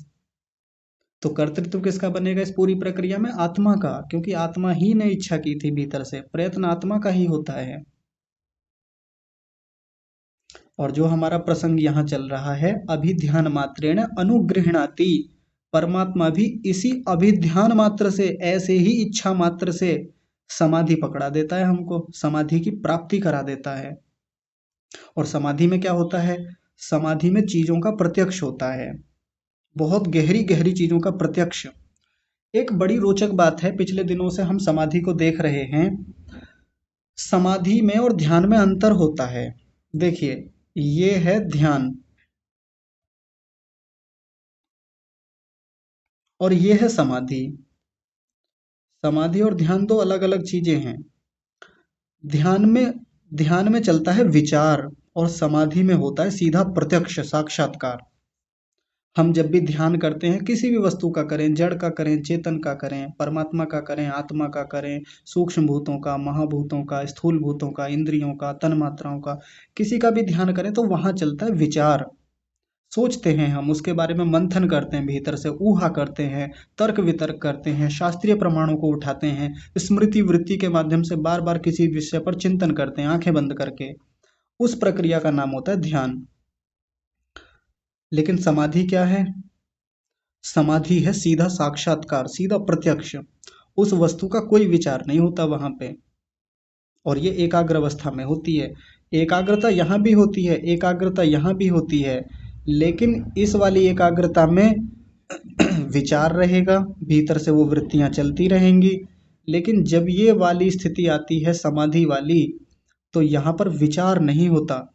तो कर्तृत्व किसका बनेगा इस पूरी प्रक्रिया में? आत्मा का, क्योंकि आत्मा ही ने इच्छा की थी भीतर से, प्रयत्न आत्मा का ही होता है। और जो हमारा प्रसंग यहाँ चल रहा है, अभिध्यान मात्रेण अनुगृह्णाति, परमात्मा भी इसी अभिध्यान मात्र से, ऐसे ही इच्छा मात्र से समाधि पकड़ा देता है हमको, समाधि की प्राप्ति करा देता है। और समाधि में क्या होता है? समाधि में चीजों का प्रत्यक्ष होता है, बहुत गहरी गहरी चीजों का प्रत्यक्ष। एक बड़ी रोचक बात है, पिछले दिनों से हम समाधि को देख रहे हैं। समाधि में और ध्यान में अंतर होता है। देखिए, ये है ध्यान और ये है समाधि। समाधि और ध्यान दो अलग अलग चीजें हैं। ध्यान में ध्यान में चलता है विचार और समाधि में होता है सीधा प्रत्यक्ष साक्षात्कार। हम जब भी ध्यान करते हैं किसी भी वस्तु का करें, जड़ का करें, चेतन का करें, परमात्मा का करें, आत्मा का करें, सूक्ष्म भूतों का, महाभूतों का, स्थूल भूतों का, इंद्रियों का, तन मात्राओं का, किसी का भी ध्यान करें तो वहां चलता है विचार। सोचते हैं, हम उसके बारे में मंथन करते हैं, भीतर से ऊहा करते हैं, तर्क वितर्क करते हैं, शास्त्रीय प्रमाणों को उठाते हैं, स्मृति वृत्ति के माध्यम से बार बार किसी विषय पर चिंतन करते हैं आंखें बंद करके। उस प्रक्रिया का नाम होता है ध्यान। लेकिन समाधि क्या है? समाधि है सीधा साक्षात्कार, सीधा प्रत्यक्ष। उस वस्तु का कोई विचार नहीं होता वहां पे, और ये एकाग्र अवस्था में होती है। एकाग्रता यहाँ भी होती है, एकाग्रता यहाँ भी होती है, लेकिन इस वाली एकाग्रता में विचार रहेगा, भीतर से वो वृत्तियां चलती रहेंगी। लेकिन जब ये वाली स्थिति आती है समाधि वाली, तो यहाँ पर विचार नहीं होता,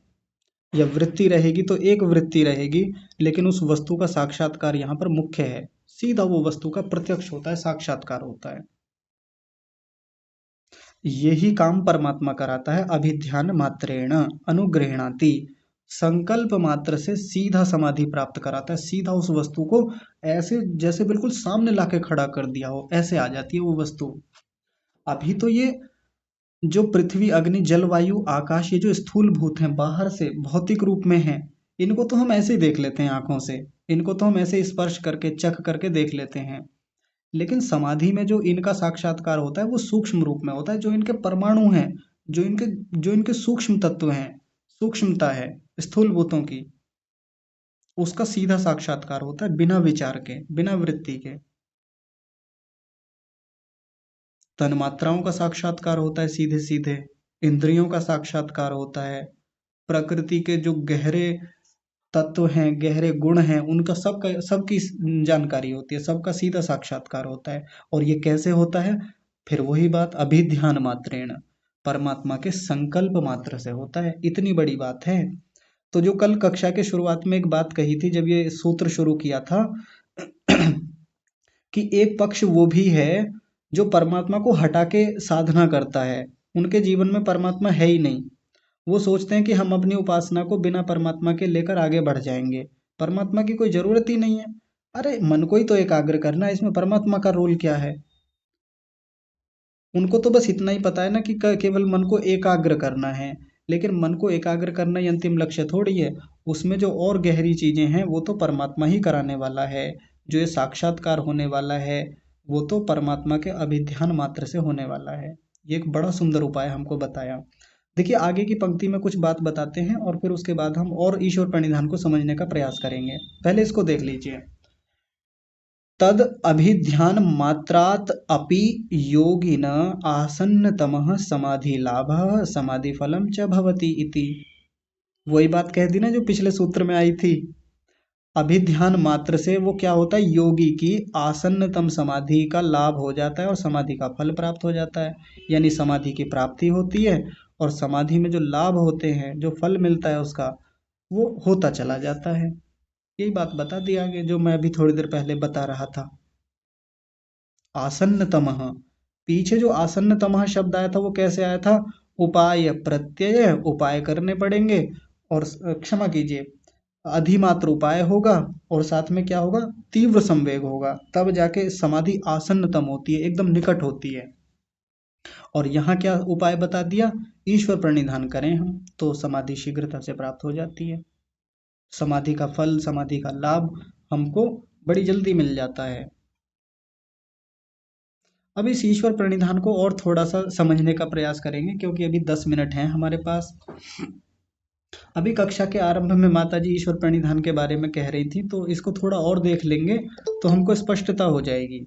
या वृत्ति रहेगी तो एक वृत्ति रहेगी, लेकिन उस वस्तु का साक्षात्कार यहाँ पर मुख्य है। सीधा वो वस्तु का प्रत्यक्ष होता है, साक्षात्कार होता है। यही काम परमात्मा कराता है। अभिध्यान मात्रेण अनुगृह्णाति, संकल्प मात्र से सीधा समाधि प्राप्त कराता है। सीधा उस वस्तु को ऐसे जैसे बिल्कुल सामने लाके खड़ा कर दिया हो, ऐसे आ जाती है वो वस्तु। अभी तो ये जो पृथ्वी, अग्नि, जल, वायु, आकाश, ये जो स्थूल भूत हैं बाहर से भौतिक रूप में हैं, इनको तो हम ऐसे ही देख लेते हैं आंखों से, इनको तो हम ऐसे स्पर्श करके चख करके देख लेते हैं। लेकिन समाधि में जो इनका साक्षात्कार होता है वो सूक्ष्म रूप में होता है, जो इनके परमाणु हैं, जो इनके सूक्ष्म तत्व हैं, सूक्ष्मता है स्थूल भूतों की, उसका सीधा साक्षात्कार होता है बिना विचार के, बिना वृत्ति के। तन्मात्राओं का साक्षात्कार होता है सीधे सीधे, इंद्रियों का साक्षात्कार होता है, प्रकृति के जो गहरे तत्व हैं, गहरे गुण हैं, उनका सबकी जानकारी होती है, सबका सीधा साक्षात्कार होता है। और ये कैसे होता है? फिर वही बात, अभिध्यान मात्रेण, परमात्मा के संकल्प मात्र से होता है। इतनी बड़ी बात है। तो जो कल कक्षा के शुरुआत में एक बात कही थी, जब ये सूत्र शुरू किया था कि एक पक्ष वो भी है जो परमात्मा को हटा के साधना करता है, उनके जीवन में परमात्मा है ही नहीं। वो सोचते हैं कि हम अपनी उपासना को बिना परमात्मा के लेकर आगे बढ़ जाएंगे, परमात्मा की कोई जरूरत ही नहीं है। अरे मन को ही तो एकाग्र करना है, इसमें परमात्मा का रोल क्या है? उनको तो बस इतना ही पता है ना कि केवल मन को एकाग्र करना है। लेकिन मन को एकाग्र करना ही अंतिम लक्ष्य थोड़ी है। उसमें जो और गहरी चीजें हैं वो तो परमात्मा ही कराने वाला है। जो ये साक्षात्कार होने वाला है वो तो परमात्मा के अभिध्यान मात्र से होने वाला है। ये एक बड़ा सुंदर उपाय हमको बताया। देखिए आगे की पंक्ति में कुछ बात बताते हैं और फिर उसके बाद हम और ईश्वर प्रणिधान को समझने का प्रयास करेंगे। पहले इसको देख लीजिए। तद अभिध्यान मात्रात अपि योगिन आसन्नतमः समाधि लाभः समाधि फलम च भवति इति। वही बात कह दी ना जो पिछले सूत्र में आई थी। अभिध्यान मात्र से वो क्या होता है? योगी की आसन्नतम समाधि का लाभ हो जाता है और समाधि का फल प्राप्त हो जाता है। यानी समाधि की प्राप्ति होती है और समाधि में जो लाभ होते हैं, जो फल मिलता है उसका, वो होता चला जाता है। यही बात बता दी आगे जो मैं अभी थोड़ी देर पहले बता रहा था। आसन्नतमः, पीछे जो आसन्नतमः शब्द आया था वो कैसे आया था? उपाय प्रत्यय, उपाय करने पड़ेंगे, और क्षमा कीजिए, अधिमात्र उपाय होगा, और साथ में क्या होगा? तीव्र संवेग होगा, तब जाके समाधि आसन्नतम होती है, एकदम निकट होती है। और यहाँ क्या उपाय बता दिया? ईश्वर प्रणिधान करें हम तो समाधि शीघ्रता से प्राप्त हो जाती है। समाधि का फल, समाधि का लाभ हमको बड़ी जल्दी मिल जाता है। अब इस ईश्वर प्रणिधान को और थोड़ा सा समझने का प्रयास करेंगे, क्योंकि अभी 10 मिनट हैं हमारे पास। अभी कक्षा के आरंभ में माता जी ईश्वर प्रणिधान के बारे में कह रही थी, तो इसको थोड़ा और देख लेंगे तो हमको स्पष्टता हो जाएगी।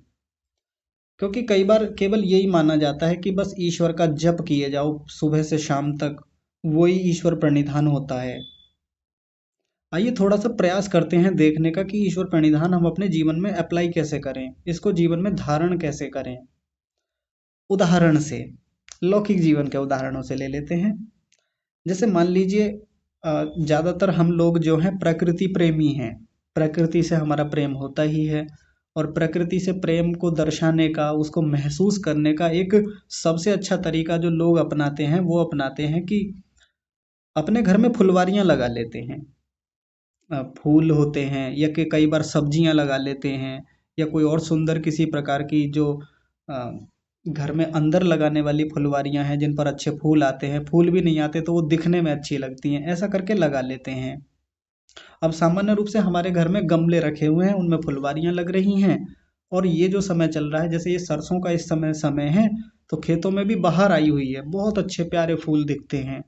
क्योंकि कई बार केवल यही माना जाता है कि बस ईश्वर का जप किए जाओ सुबह से शाम तक, वही ईश्वर प्रणिधान होता है। आइए थोड़ा सा प्रयास करते हैं देखने का कि ईश्वर प्रणिधान हम अपने जीवन में अप्लाई कैसे करें, इसको जीवन में धारण कैसे करें। उदाहरण से, लौकिक जीवन के उदाहरणों से ले लेते हैं। जैसे मान लीजिए ज़्यादातर हम लोग जो हैं प्रकृति प्रेमी हैं। प्रकृति से हमारा प्रेम होता ही है, और प्रकृति से प्रेम को दर्शाने का, उसको महसूस करने का एक सबसे अच्छा तरीका जो लोग अपनाते हैं, वो अपनाते हैं कि अपने घर में फुलवारियाँ लगा लेते हैं। फूल होते हैं, या कि कई बार सब्जियाँ लगा लेते हैं, या कोई और सुंदर किसी प्रकार की जो अ, घर में अंदर लगाने वाली फुलवारियाँ हैं जिन पर अच्छे फूल आते हैं, फूल भी नहीं आते तो वो दिखने में अच्छी लगती हैं, ऐसा करके लगा लेते हैं। अब सामान्य रूप से हमारे घर में गमले रखे हुए हैं, उनमें फुलवारियाँ लग रही हैं, और ये जो समय चल रहा है, जैसे ये सरसों का इस समय समय है, तो खेतों में भी बहार आई हुई है, बहुत अच्छे प्यारे फूल दिखते हैं।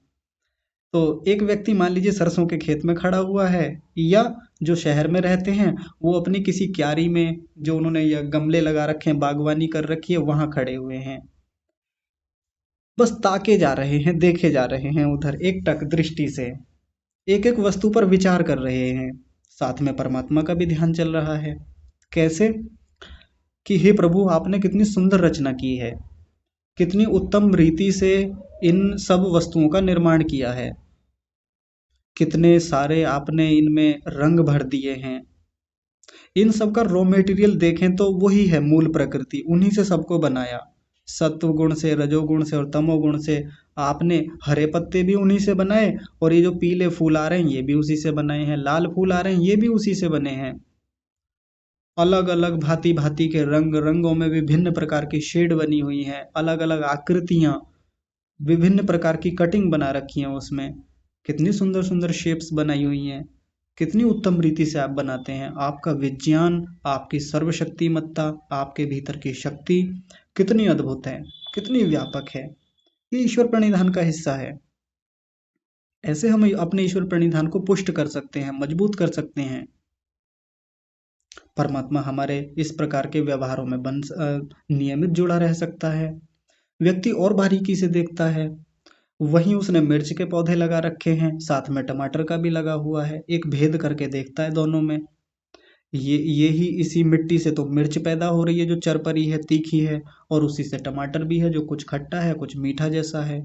तो एक व्यक्ति मान लीजिए सरसों के खेत में खड़ा हुआ है, या जो शहर में रहते हैं वो अपनी किसी क्यारी में, जो उन्होंने या गमले लगा रखे हैं, बागवानी कर रखी है, वहां खड़े हुए हैं, बस ताके जा रहे हैं, देखे जा रहे हैं उधर एक टक दृष्टि से, एक एक वस्तु पर विचार कर रहे हैं। साथ में परमात्मा का भी ध्यान चल रहा है। कैसे? कि हे प्रभु, आपने कितनी सुंदर रचना की है, कितनी उत्तम रीति से इन सब वस्तुओं का निर्माण किया है, कितने सारे आपने इनमें रंग भर दिए हैं। इन सब का रॉ मटेरियल देखें तो वही है मूल प्रकृति, उन्हीं से सबको बनाया। सत्व गुण से, रजोगुण से और तमोगुण से आपने हरे पत्ते भी उन्हीं से बनाए, और ये जो पीले फूल आ रहे हैं ये भी उसी से बनाए हैं, लाल फूल आ रहे हैं ये भी उसी से बने हैं। अलग अलग भांति भांति के रंग, रंगों में विभिन्न प्रकार की शेड बनी हुई हैं, अलग अलग आकृतियां, विभिन्न प्रकार की कटिंग बना रखी है उसमें, कितनी सुंदर सुंदर शेप्स बनाई हुई हैं, कितनी उत्तम रीति से आप बनाते हैं। आपका विज्ञान, आपकी सर्वशक्तिमत्ता, आपके भीतर की शक्ति कितनी अद्भुत है, कितनी व्यापक है। ये ईश्वर प्रणिधान का हिस्सा है। ऐसे हम अपने ईश्वर प्रणिधान को पुष्ट कर सकते हैं, मजबूत कर सकते हैं। परमात्मा हमारे इस प्रकार के व्यवहारों में नियमित जुड़ा रह सकता है। व्यक्ति और बारीकी से देखता है, वहीं उसने मिर्च के पौधे लगा रखे हैं, साथ में टमाटर का भी लगा हुआ है, एक भेद करके देखता है दोनों में। ये ही इसी मिट्टी से तो मिर्च पैदा हो रही है जो चरपरी है, तीखी है, और उसी से टमाटर भी है जो कुछ खट्टा है, कुछ मीठा जैसा है।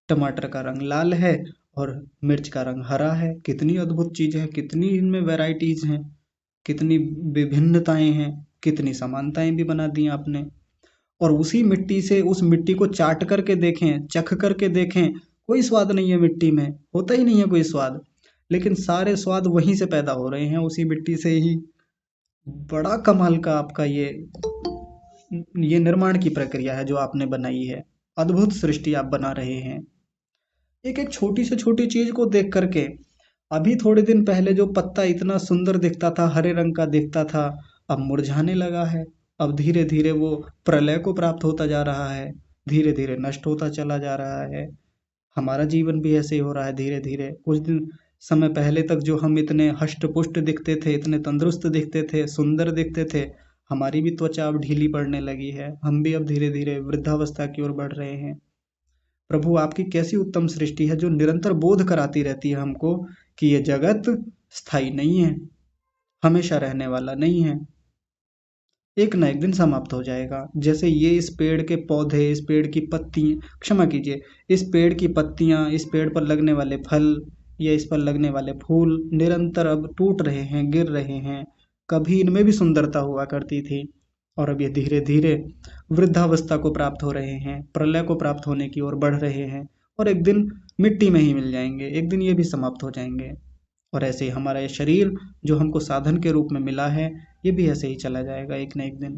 टमाटर का रंग लाल है और मिर्च का रंग हरा है। कितनी अद्भुत चीज है, कितनी इनमें वैरायटीज हैं, कितनी विभिन्नताएं हैं, कितनी समानताएं भी बना दी आपने। और उसी मिट्टी से उस मिट्टी को चाट करके देखें, चख करके देखें, कोई स्वाद नहीं है मिट्टी में, होता ही नहीं है कोई स्वाद, लेकिन सारे स्वाद वहीं से पैदा हो रहे हैं, उसी मिट्टी से ही। बड़ा कमाल का आपका ये निर्माण की प्रक्रिया है जो आपने बनाई है। अद्भुत सृष्टि आप बना रहे हैं, एक एक छोटी से छोटी चीज को देख करके। अभी थोड़े दिन पहले जो पत्ता इतना सुंदर दिखता था, हरे रंग का दिखता था, अब मुरझाने लगा है। अब धीरे धीरे वो प्रलय को प्राप्त होता जा रहा है, धीरे धीरे नष्ट होता चला जा रहा है। हमारा जीवन भी ऐसे ही हो रहा है धीरे धीरे। कुछ दिन समय पहले तक जो हम इतने हष्ट पुष्ट दिखते थे, इतने तंदुरुस्त दिखते थे, सुंदर दिखते थे, हमारी भी त्वचा अब ढीली पड़ने लगी है, हम भी अब धीरे धीरे वृद्धावस्था की ओर बढ़ रहे हैं। प्रभु, आपकी कैसी उत्तम सृष्टि है जो निरंतर बोध कराती रहती है हमको कि ये जगत स्थायी नहीं है, हमेशा रहने वाला नहीं है, एक ना एक दिन समाप्त हो जाएगा। जैसे ये इस पेड़ के पौधे, इस पेड़ की पत्ती, क्षमा कीजिए, इस पेड़ की पत्तियां, इस पेड़ पर लगने वाले फल या इस पर लगने वाले फूल निरंतर अब टूट रहे हैं, गिर रहे हैं। कभी इनमें भी सुंदरता हुआ करती थी, और अब ये धीरे धीरे वृद्धावस्था को प्राप्त हो रहे हैं, प्रलय को प्राप्त होने की ओर बढ़ रहे हैं, और एक दिन मिट्टी में ही मिल जाएंगे, एक दिन ये भी समाप्त हो जाएंगे। और ऐसे ही हमारा ये शरीर जो हमको साधन के रूप में मिला है, ये भी ऐसे ही चला जाएगा एक ना एक दिन।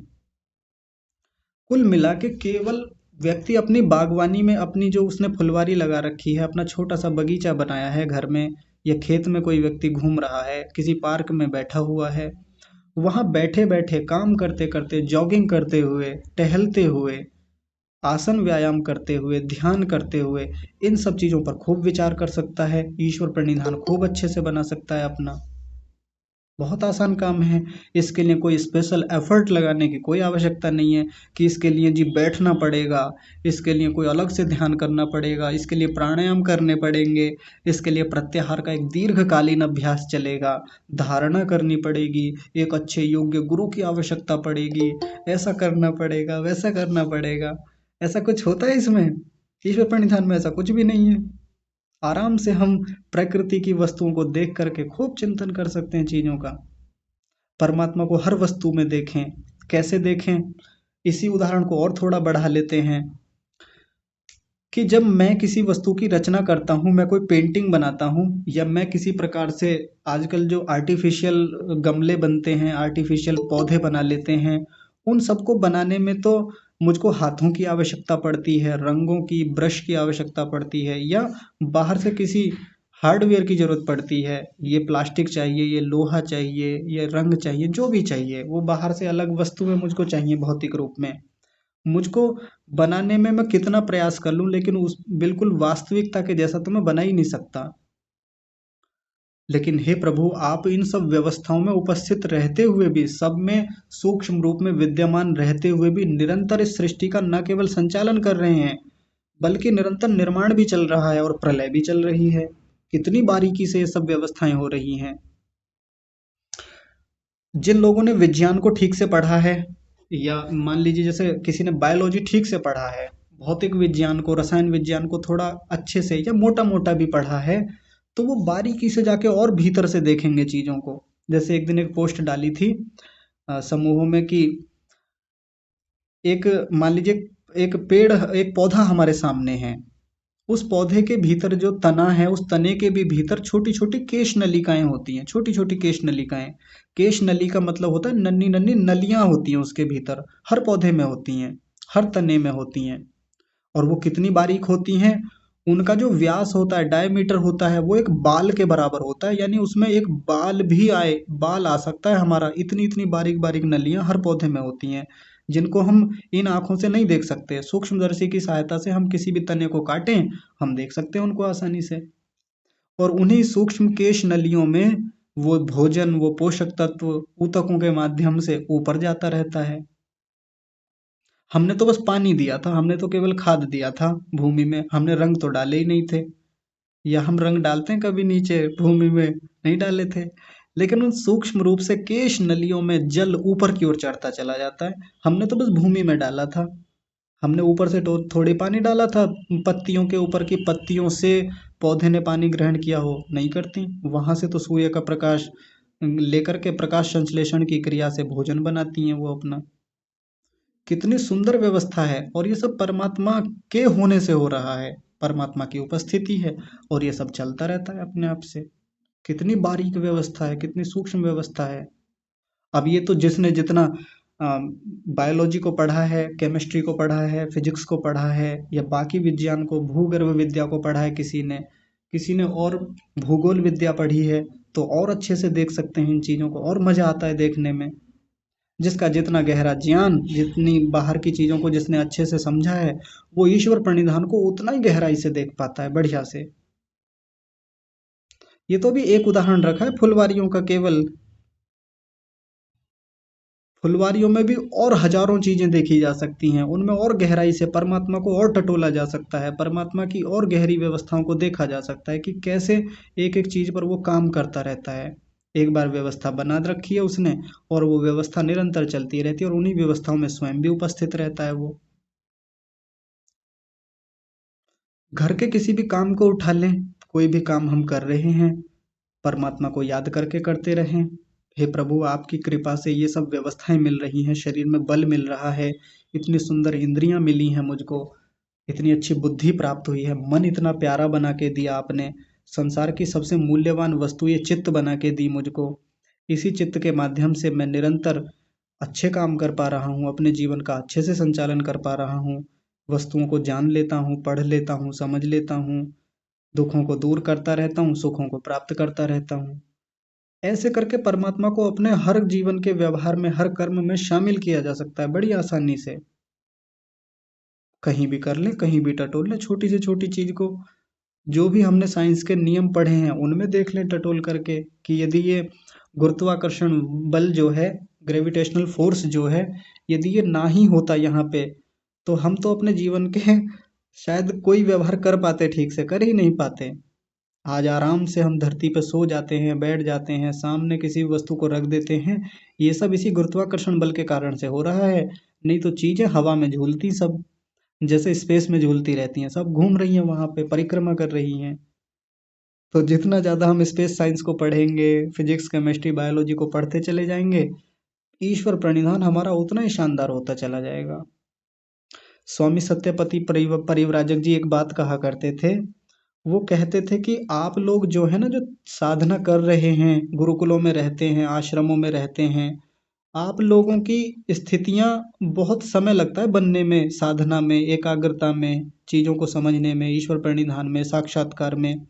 कुल मिला के केवल व्यक्ति अपनी बागवानी में, अपनी जो उसने फुलवारी लगा रखी है, अपना छोटा सा बगीचा बनाया है घर में, या खेत में कोई व्यक्ति घूम रहा है, किसी पार्क में बैठा हुआ है, वहां बैठे बैठे, काम करते करते, जॉगिंग करते हुए, टहलते हुए, आसन व्यायाम करते हुए, ध्यान करते हुए, इन सब चीजों पर खूब विचार कर सकता है, ईश्वर प्रणिधान खूब अच्छे से बना सकता है अपना। बहुत आसान काम है। इसके लिए कोई स्पेशल एफर्ट लगाने की कोई आवश्यकता नहीं है कि इसके लिए जी बैठना पड़ेगा, इसके लिए कोई अलग से ध्यान करना पड़ेगा, इसके लिए प्राणायाम करने पड़ेंगे, इसके लिए प्रत्याहार का एक दीर्घकालीन अभ्यास चलेगा, धारणा करनी पड़ेगी, एक अच्छे योग्य गुरु की आवश्यकता पड़ेगी, ऐसा करना पड़ेगा, वैसा करना पड़ेगा। ऐसा कुछ होता है इसमें? ईश्वर प्रणिधान में ऐसा कुछ भी नहीं है। आराम से हम प्रकृति की वस्तुओं को देख करके खूब चिंतन कर सकते हैं चीजों का। परमात्मा को हर वस्तु में देखें। कैसे देखें? इसी उदाहरण को और थोड़ा बढ़ा लेते हैं कि जब मैं किसी वस्तु की रचना करता हूँ, मैं कोई पेंटिंग बनाता हूँ, या मैं किसी प्रकार से आजकल जो आर्टिफिशियल गमले बनते हैं, आर्टिफिशियल पौधे बना लेते हैं, उन सबको बनाने में तो मुझको हाथों की आवश्यकता पड़ती है, रंगों की, ब्रश की आवश्यकता पड़ती है, या बाहर से किसी हार्डवेयर की जरूरत पड़ती है। ये प्लास्टिक चाहिए, ये लोहा चाहिए, ये रंग चाहिए, जो भी चाहिए वो बाहर से अलग वस्तु में मुझको चाहिए भौतिक रूप में। मुझको बनाने में मैं कितना प्रयास कर लूं, लेकिन उस बिल्कुल वास्तविकता के जैसा तो मैं बना ही नहीं सकता। लेकिन हे प्रभु, आप इन सब व्यवस्थाओं में उपस्थित रहते हुए भी, सब में सूक्ष्म रूप में विद्यमान रहते हुए भी निरंतर इस सृष्टि का न केवल संचालन कर रहे हैं, बल्कि निरंतर निर्माण भी चल रहा है और प्रलय भी चल रही है। कितनी बारीकी से ये सब व्यवस्थाएं हो रही हैं। जिन लोगों ने विज्ञान को ठीक से पढ़ा है, या मान लीजिए जैसे किसी ने बायोलॉजी ठीक से पढ़ा है, भौतिक विज्ञान को, रसायन विज्ञान को थोड़ा अच्छे से या मोटा मोटा भी पढ़ा है, तो वो बारीकी से जाके और भीतर से देखेंगे चीजों को। जैसे एक दिन एक पोस्ट डाली थी समूहों में कि एक, मान लीजिए एक पेड़, एक पौधा हमारे सामने है, उस पौधे के भीतर जो तना है, उस तने के भी भीतर छोटी छोटी केश नलिकाएं होती हैं, छोटी छोटी केश नलिकाएं। केश नली का मतलब होता है नन्ही नन्ही नलियां होती हैं उसके भीतर, हर पौधे में होती हैं, हर तने में होती हैं। और वो कितनी बारीक होती हैं, उनका जो व्यास होता है, डायमीटर होता है, वो एक बाल के बराबर होता है। यानी उसमें एक बाल भी आए, बाल आ सकता है हमारा, इतनी इतनी बारीक बारीक नलियां हर पौधे में होती हैं, जिनको हम इन आंखों से नहीं देख सकते। सूक्ष्मदर्शी की सहायता से हम किसी भी तने को काटें, हम देख सकते हैं उनको आसानी से। और उन्हीं सूक्ष्म केश नलियों में वो भोजन, वो पोषक तत्व ऊतकों के माध्यम से ऊपर जाता रहता है। हमने तो बस पानी दिया था, हमने तो केवल खाद दिया था भूमि में, हमने रंग तो डाले ही नहीं थे। या हम रंग डालते हैं कभी नीचे भूमि में? नहीं डाले थे। लेकिन उन सूक्ष्म रूप से केश नलियों में जल ऊपर की ओर चढ़ता चला जाता है। हमने तो बस भूमि में डाला था, हमने ऊपर से थोड़ी पानी डाला था, पत्तियों के ऊपर की पत्तियों से पौधे ने पानी ग्रहण किया हो? नहीं करती। वहां से तो सूर्य का प्रकाश लेकर के प्रकाश संश्लेषण की क्रिया से भोजन बनाती हैं वो अपना। कितनी सुंदर व्यवस्था है, और ये सब परमात्मा के होने से हो रहा है, परमात्मा की उपस्थिति है, और ये सब चलता रहता है अपने आप से। कितनी बारीक व्यवस्था है, कितनी सूक्ष्म व्यवस्था है। अब ये तो जिसने जितना बायोलॉजी को पढ़ा है, केमिस्ट्री को पढ़ा है, फिजिक्स को पढ़ा है, या बाकी विज्ञान को, भूगर्भ विद्या को पढ़ा है, किसी ने और भूगोल विद्या पढ़ी है, तो और अच्छे से देख सकते हैं इन चीज़ों को, और मजा आता है देखने में। जिसका जितना गहरा ज्ञान, जितनी बाहर की चीजों को जिसने अच्छे से समझा है, वो ईश्वर प्रणिधान को उतना ही गहराई से देख पाता है, बढ़िया से। ये तो भी एक उदाहरण रखा है फुलवारियों का केवल। फुलवारियों में भी और हजारों चीजें देखी जा सकती हैं, उनमें और गहराई से परमात्मा को और टटोला जा सकता है, परमात्मा की और गहरी व्यवस्थाओं को देखा जा सकता है कि कैसे एक एक चीज पर वो काम करता रहता है। एक बार व्यवस्था बना रखी है उसने, और वो व्यवस्था निरंतर चलती रहती है, और उन्हीं व्यवस्थाओं में स्वयं भी उपस्थित रहता है वो। घर के किसी भी काम को उठा लें, कोई भी काम हम कर रहे हैं, परमात्मा को याद करके करते रहें। हे प्रभु, आपकी कृपा से ये सब व्यवस्थाएं मिल रही हैं, शरीर में बल मिल रहा है, इतनी सुंदर इंद्रियां मिली हैं मुझको, इतनी अच्छी बुद्धि प्राप्त हुई है, मन इतना प्यारा बना के दिया आपने। संसार की सबसे मूल्यवान वस्तु ये चित्त बना के दी मुझको। इसी चित्त के माध्यम से मैं निरंतर अच्छे काम कर पा रहा हूँ, अपने जीवन का अच्छे से संचालन कर पा रहा हूँ, वस्तुओं को जान लेता हूँ, पढ़ लेता हूँ, समझ लेता हूँ, दुखों को दूर करता रहता हूँ, सुखों को प्राप्त करता रहता हूँ। ऐसे करके परमात्मा को अपने हर जीवन के व्यवहार में, हर कर्म में शामिल किया जा सकता है बड़ी आसानी से। कहीं भी कर ले, कहीं भी टटोल ले, छोटी से छोटी चीज को। जो भी हमने साइंस के नियम पढ़े हैं उनमें देख लें टटोल करके, कि यदि ये गुरुत्वाकर्षण बल जो है, ग्रेविटेशनल फोर्स जो है, यदि ये ना ही होता यहाँ पे, तो हम तो अपने जीवन के शायद कोई व्यवहार कर पाते, ठीक से कर ही नहीं पाते। आज आराम से हम धरती पर सो जाते हैं, बैठ जाते हैं, सामने किसी भी वस्तु को रख देते हैं, ये सब इसी गुरुत्वाकर्षण बल के कारण से हो रहा है। नहीं तो चीजें हवा में झूलती सब, जैसे स्पेस में झूलती रहती हैं, सब घूम रही हैं, वहां पे परिक्रमा कर रही हैं। तो जितना ज़्यादा हम स्पेस साइंस को पढ़ेंगे, फिजिक्स, केमिस्ट्री, बायोलॉजी को पढ़ते चले जाएंगे, ईश्वर प्रणिधान हमारा उतना ही शानदार होता चला जाएगा। स्वामी सत्यपति परिव्राजक जी एक बात कहा करते थे। वो कहते थे कि आप लोग जो है ना, जो साधना कर रहे हैं, गुरुकुलों में रहते हैं, आश्रमों में रहते हैं, आप लोगों की स्थितियां बहुत समय लगता है बनने में, साधना में, एकाग्रता में, चीज़ों को समझने में, ईश्वर प्रणिधान में, साक्षात्कार में।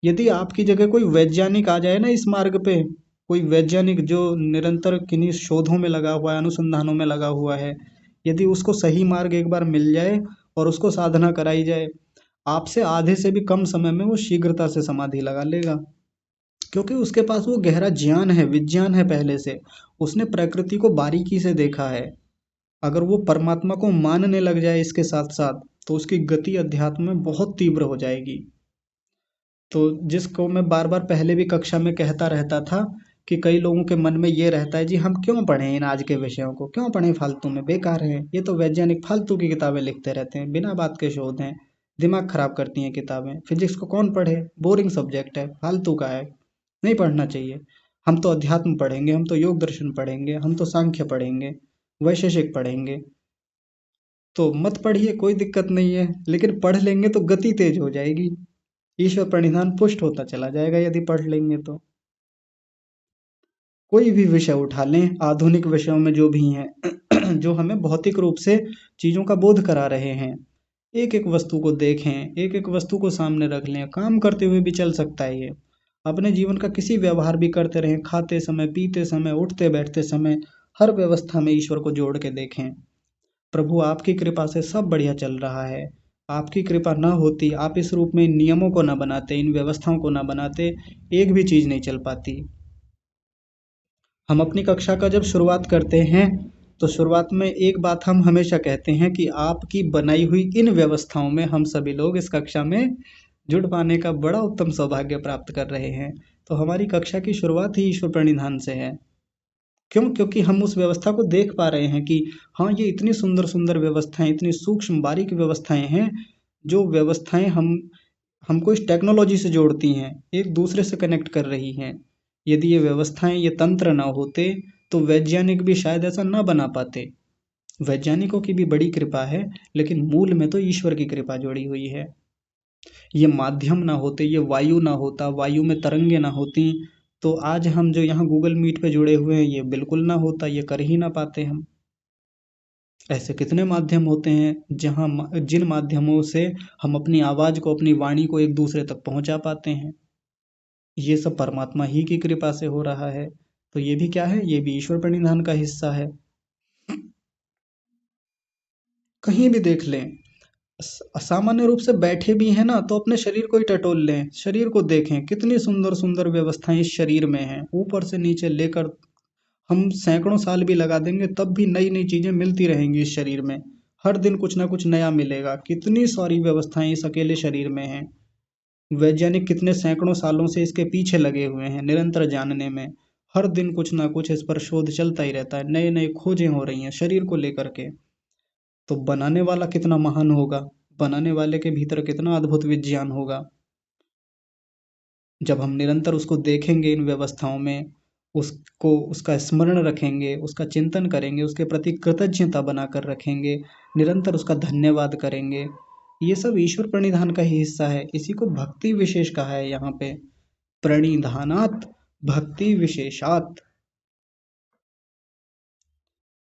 यदि आपकी जगह कोई वैज्ञानिक आ जाए ना इस मार्ग पे, कोई वैज्ञानिक जो निरंतर किन्हीं शोधों में लगा हुआ है, अनुसंधानों में लगा हुआ है, यदि उसको सही मार्ग एक बार मिल जाए और उसको साधना कराई जाए, आपसे आधे से भी कम समय में वो शीघ्रता से समाधि लगा लेगा। क्योंकि उसके पास वो गहरा ज्ञान है, विज्ञान है पहले से। उसने प्रकृति को बारीकी से देखा है। अगर वो परमात्मा को मानने लग जाए इसके साथ साथ, तो उसकी गति अध्यात्म में बहुत तीव्र हो जाएगी। तो जिसको मैं बार बार पहले भी कक्षा में कहता रहता था कि कई लोगों के मन में ये रहता है, जी हम क्यों पढ़ें इन आज के विषयों को, क्यों पढ़ें, फालतू में बेकार है, ये तो वैज्ञानिक फालतू की किताबें लिखते रहते हैं, बिना बात के शोध हैं, दिमाग खराब करती हैं किताबें, फिजिक्स को कौन पढ़े, बोरिंग सब्जेक्ट है, फालतू का है, नहीं पढ़ना चाहिए। हम तो अध्यात्म पढ़ेंगे, हम तो योग दर्शन पढ़ेंगे, हम तो सांख्य पढ़ेंगे, वैशेषिक पढ़ेंगे। तो मत पढ़िए, कोई दिक्कत नहीं है, लेकिन पढ़ लेंगे तो गति तेज हो जाएगी, ईश्वर प्रणिधान पुष्ट होता चला जाएगा यदि पढ़ लेंगे तो। कोई भी विषय उठा लें, आधुनिक विषयों में जो भी हैं जो हमें भौतिक रूप से चीज़ों का बोध करा रहे हैं, एक एक वस्तु को देखें, एक एक वस्तु को सामने रख लें, काम करते हुए भी चल सकता है ये। अपने जीवन का किसी व्यवहार भी करते रहें, खाते समय, पीते समय, उठते बैठते समय, हर व्यवस्था में ईश्वर को जोड़ के देखें। प्रभु आपकी कृपा से सब बढ़िया चल रहा है। आपकी कृपा न होती, आप इस रूप में इन नियमों को न बनाते, इन व्यवस्थाओं को न बनाते, एक भी चीज़ नहीं चल पाती। हम अपनी कक्षा का जब शुरुआत करते हैं, तो शुरुआत में एक बात हम हमेशा कहते हैं कि आपकी बनाई हुई इन व्यवस्थाओं में हम सभी लोग इस कक्षा में जुड़ पाने का बड़ा उत्तम सौभाग्य प्राप्त कर रहे हैं। तो हमारी कक्षा की शुरुआत ही ईश्वर प्रणिधान से है। क्यों? क्योंकि हम उस व्यवस्था को देख पा रहे हैं कि हाँ, ये इतनी सुंदर सुंदर व्यवस्थाएं, इतनी सूक्ष्म बारीक व्यवस्थाएं हैं, जो व्यवस्थाएं हमको इस टेक्नोलॉजी से जोड़ती हैं, एक दूसरे से कनेक्ट कर रही हैं। यदि ये व्यवस्थाएं, ये तंत्र ना होते, तो वैज्ञानिक भी शायद ऐसा ना बना पाते। वैज्ञानिकों की भी बड़ी कृपा है, लेकिन मूल में तो ईश्वर की कृपा जुड़ी हुई है। ये माध्यम ना होते, ये वायु ना होता, वायु में तरंगे ना होती, तो आज हम जो यहाँ गूगल मीट पे जुड़े हुए हैं, ये बिल्कुल ना होता, ये कर ही ना पाते हम। ऐसे कितने माध्यम होते हैं जहाँ जिन माध्यमों से हम अपनी आवाज़ को, अपनी वाणी को एक दूसरे तक पहुँचा पाते हैं। ये सब परमात्मा ही की कृपा से हो रहा है। तो ये भी क्या है? ये भी ईश्वर प्रणिधान का हिस्सा है। कहीं भी देख लें, सामान्य रूप से बैठे भी हैं ना, तो अपने शरीर को ही टटोल लें, शरीर को देखें, कितनी सुंदर सुंदर व्यवस्थाएं इस शरीर में हैं, ऊपर से नीचे लेकर। हम सैकड़ों साल भी लगा देंगे, तब भी नई नई चीजें मिलती रहेंगी इस शरीर में। हर दिन कुछ ना कुछ नया मिलेगा। कितनी सारी व्यवस्थाएं इस अकेले शरीर में हैं। वैज्ञानिक कितने सैकड़ों सालों से इसके पीछे लगे हुए हैं, निरंतर जानने में। हर दिन कुछ ना कुछ इस पर शोध चलता ही रहता है, नए नए खोजें हो रही हैं शरीर को लेकर के। तो बनाने वाला कितना महान होगा, बनाने वाले के भीतर कितना अद्भुत विज्ञान होगा। जब हम निरंतर उसको देखेंगे इन व्यवस्थाओं में, उसको, उसका स्मरण रखेंगे, उसका चिंतन करेंगे, उसके प्रति कृतज्ञता बनाकर रखेंगे, निरंतर उसका धन्यवाद करेंगे, ये सब ईश्वर प्रणिधान का ही हिस्सा है। इसी को भक्ति विशेष कहा है यहाँ पे, प्रणिधानात भक्ति विशेषात।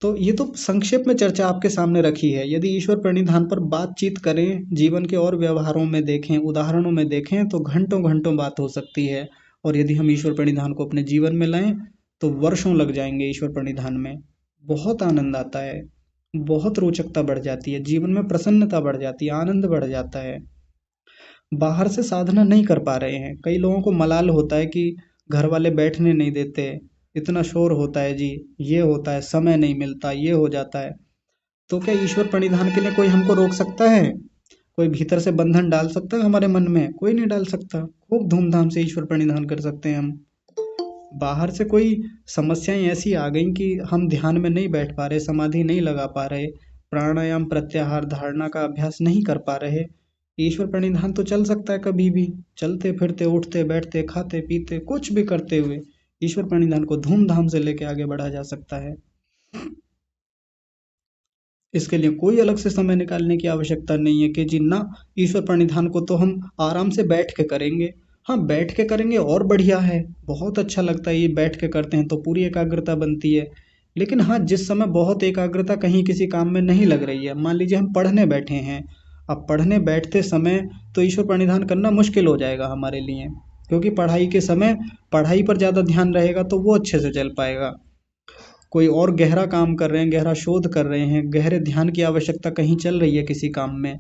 तो ये तो संक्षेप में चर्चा आपके सामने रखी है। यदि ईश्वर प्रणिधान पर बातचीत करें, जीवन के और व्यवहारों में देखें, उदाहरणों में देखें, तो घंटों घंटों बात हो सकती है। और यदि हम ईश्वर प्रणिधान को अपने जीवन में लाएं, तो वर्षों लग जाएंगे ईश्वर प्रणिधान में। बहुत आनंद आता है, बहुत रोचकता बढ़ जाती है, जीवन में प्रसन्नता बढ़ जाती है, आनंद बढ़ जाता है। बाहर से साधना नहीं कर पा रहे हैं, कई लोगों को मलाल होता है कि घर वाले बैठने नहीं देते, इतना शोर होता है जी, ये होता है, समय नहीं मिलता, ये हो जाता है। तो क्या ईश्वर प्रणिधान के लिए कोई हमको रोक सकता है? कोई भीतर से बंधन डाल सकता है हमारे मन में? कोई नहीं डाल सकता। खूब धूमधाम से ईश्वर प्रणिधान कर सकते हैं हम। बाहर से कोई समस्याएं ऐसी आ गई कि हम ध्यान में नहीं बैठ पा रहे, समाधि नहीं लगा पा रहे, प्राणायाम, प्रत्याहार, धारणा का अभ्यास नहीं कर पा रहे, ईश्वर प्रणिधान तो चल सकता है कभी भी, चलते फिरते उठते बैठते खाते पीते कुछ भी करते हुए ईश्वर प्रणिधान को धूमधाम से लेके आगे बढ़ा जा सकता है। इसके लिए कोई अलग से समय निकालने की आवश्यकता नहीं है कि जी ना, ईश्वर प्रणिधान को तो हम आराम से बैठ के करेंगे। हाँ, बैठ के करेंगे और बढ़िया है, बहुत अच्छा लगता है, ये बैठ के करते हैं तो पूरी एकाग्रता बनती है। लेकिन हाँ, जिस समय बहुत एकाग्रता कहीं किसी काम में नहीं लग रही है, मान लीजिए हम पढ़ने बैठे हैं, अब पढ़ने बैठते समय तो ईश्वर प्रणिधान करना मुश्किल हो जाएगा हमारे लिए, क्योंकि पढ़ाई के समय पढ़ाई पर ज़्यादा ध्यान रहेगा तो वो अच्छे से चल पाएगा। कोई और गहरा काम कर रहे हैं, गहरा शोध कर रहे हैं, गहरे ध्यान की आवश्यकता कहीं चल रही है किसी काम में,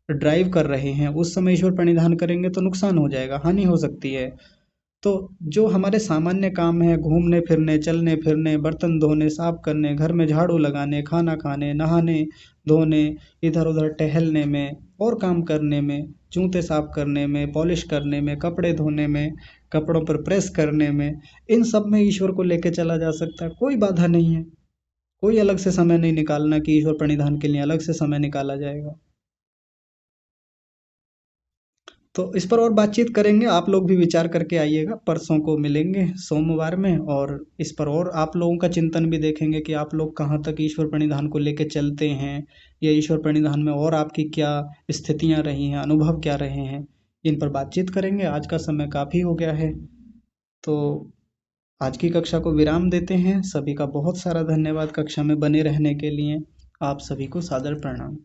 ड्राइव कर रहे हैं, उस समय ईश्वर प्रणिधान करेंगे तो नुकसान हो जाएगा, हानि हो सकती है। तो जो हमारे सामान्य काम है, घूमने फिरने चलने फिरने बर्तन धोने साफ करने घर में झाड़ू लगाने खाना खाने नहाने धोने इधर उधर टहलने में और काम करने में, जूते साफ करने में पॉलिश करने में कपड़े धोने में कपड़ों पर प्रेस करने में, इन सब में ईश्वर को लेके चला जा सकता है, कोई बाधा नहीं है। कोई अलग से समय नहीं निकालना कि ईश्वर प्रणिधान के लिए अलग से समय निकाला जाएगा। तो इस पर और बातचीत करेंगे, आप लोग भी विचार करके आइएगा, परसों को मिलेंगे सोमवार में, और इस पर और आप लोगों का चिंतन भी देखेंगे कि आप लोग कहाँ तक ईश्वर प्रणिधान को लेके चलते हैं, या ईश्वर प्रणिधान में और आपकी क्या स्थितियाँ रही हैं, अनुभव क्या रहे हैं, इन पर बातचीत करेंगे। आज का समय काफ़ी हो गया है, तो आज की कक्षा को विराम देते हैं। सभी का बहुत सारा धन्यवाद कक्षा में बने रहने के लिए। आप सभी को सादर प्रणाम।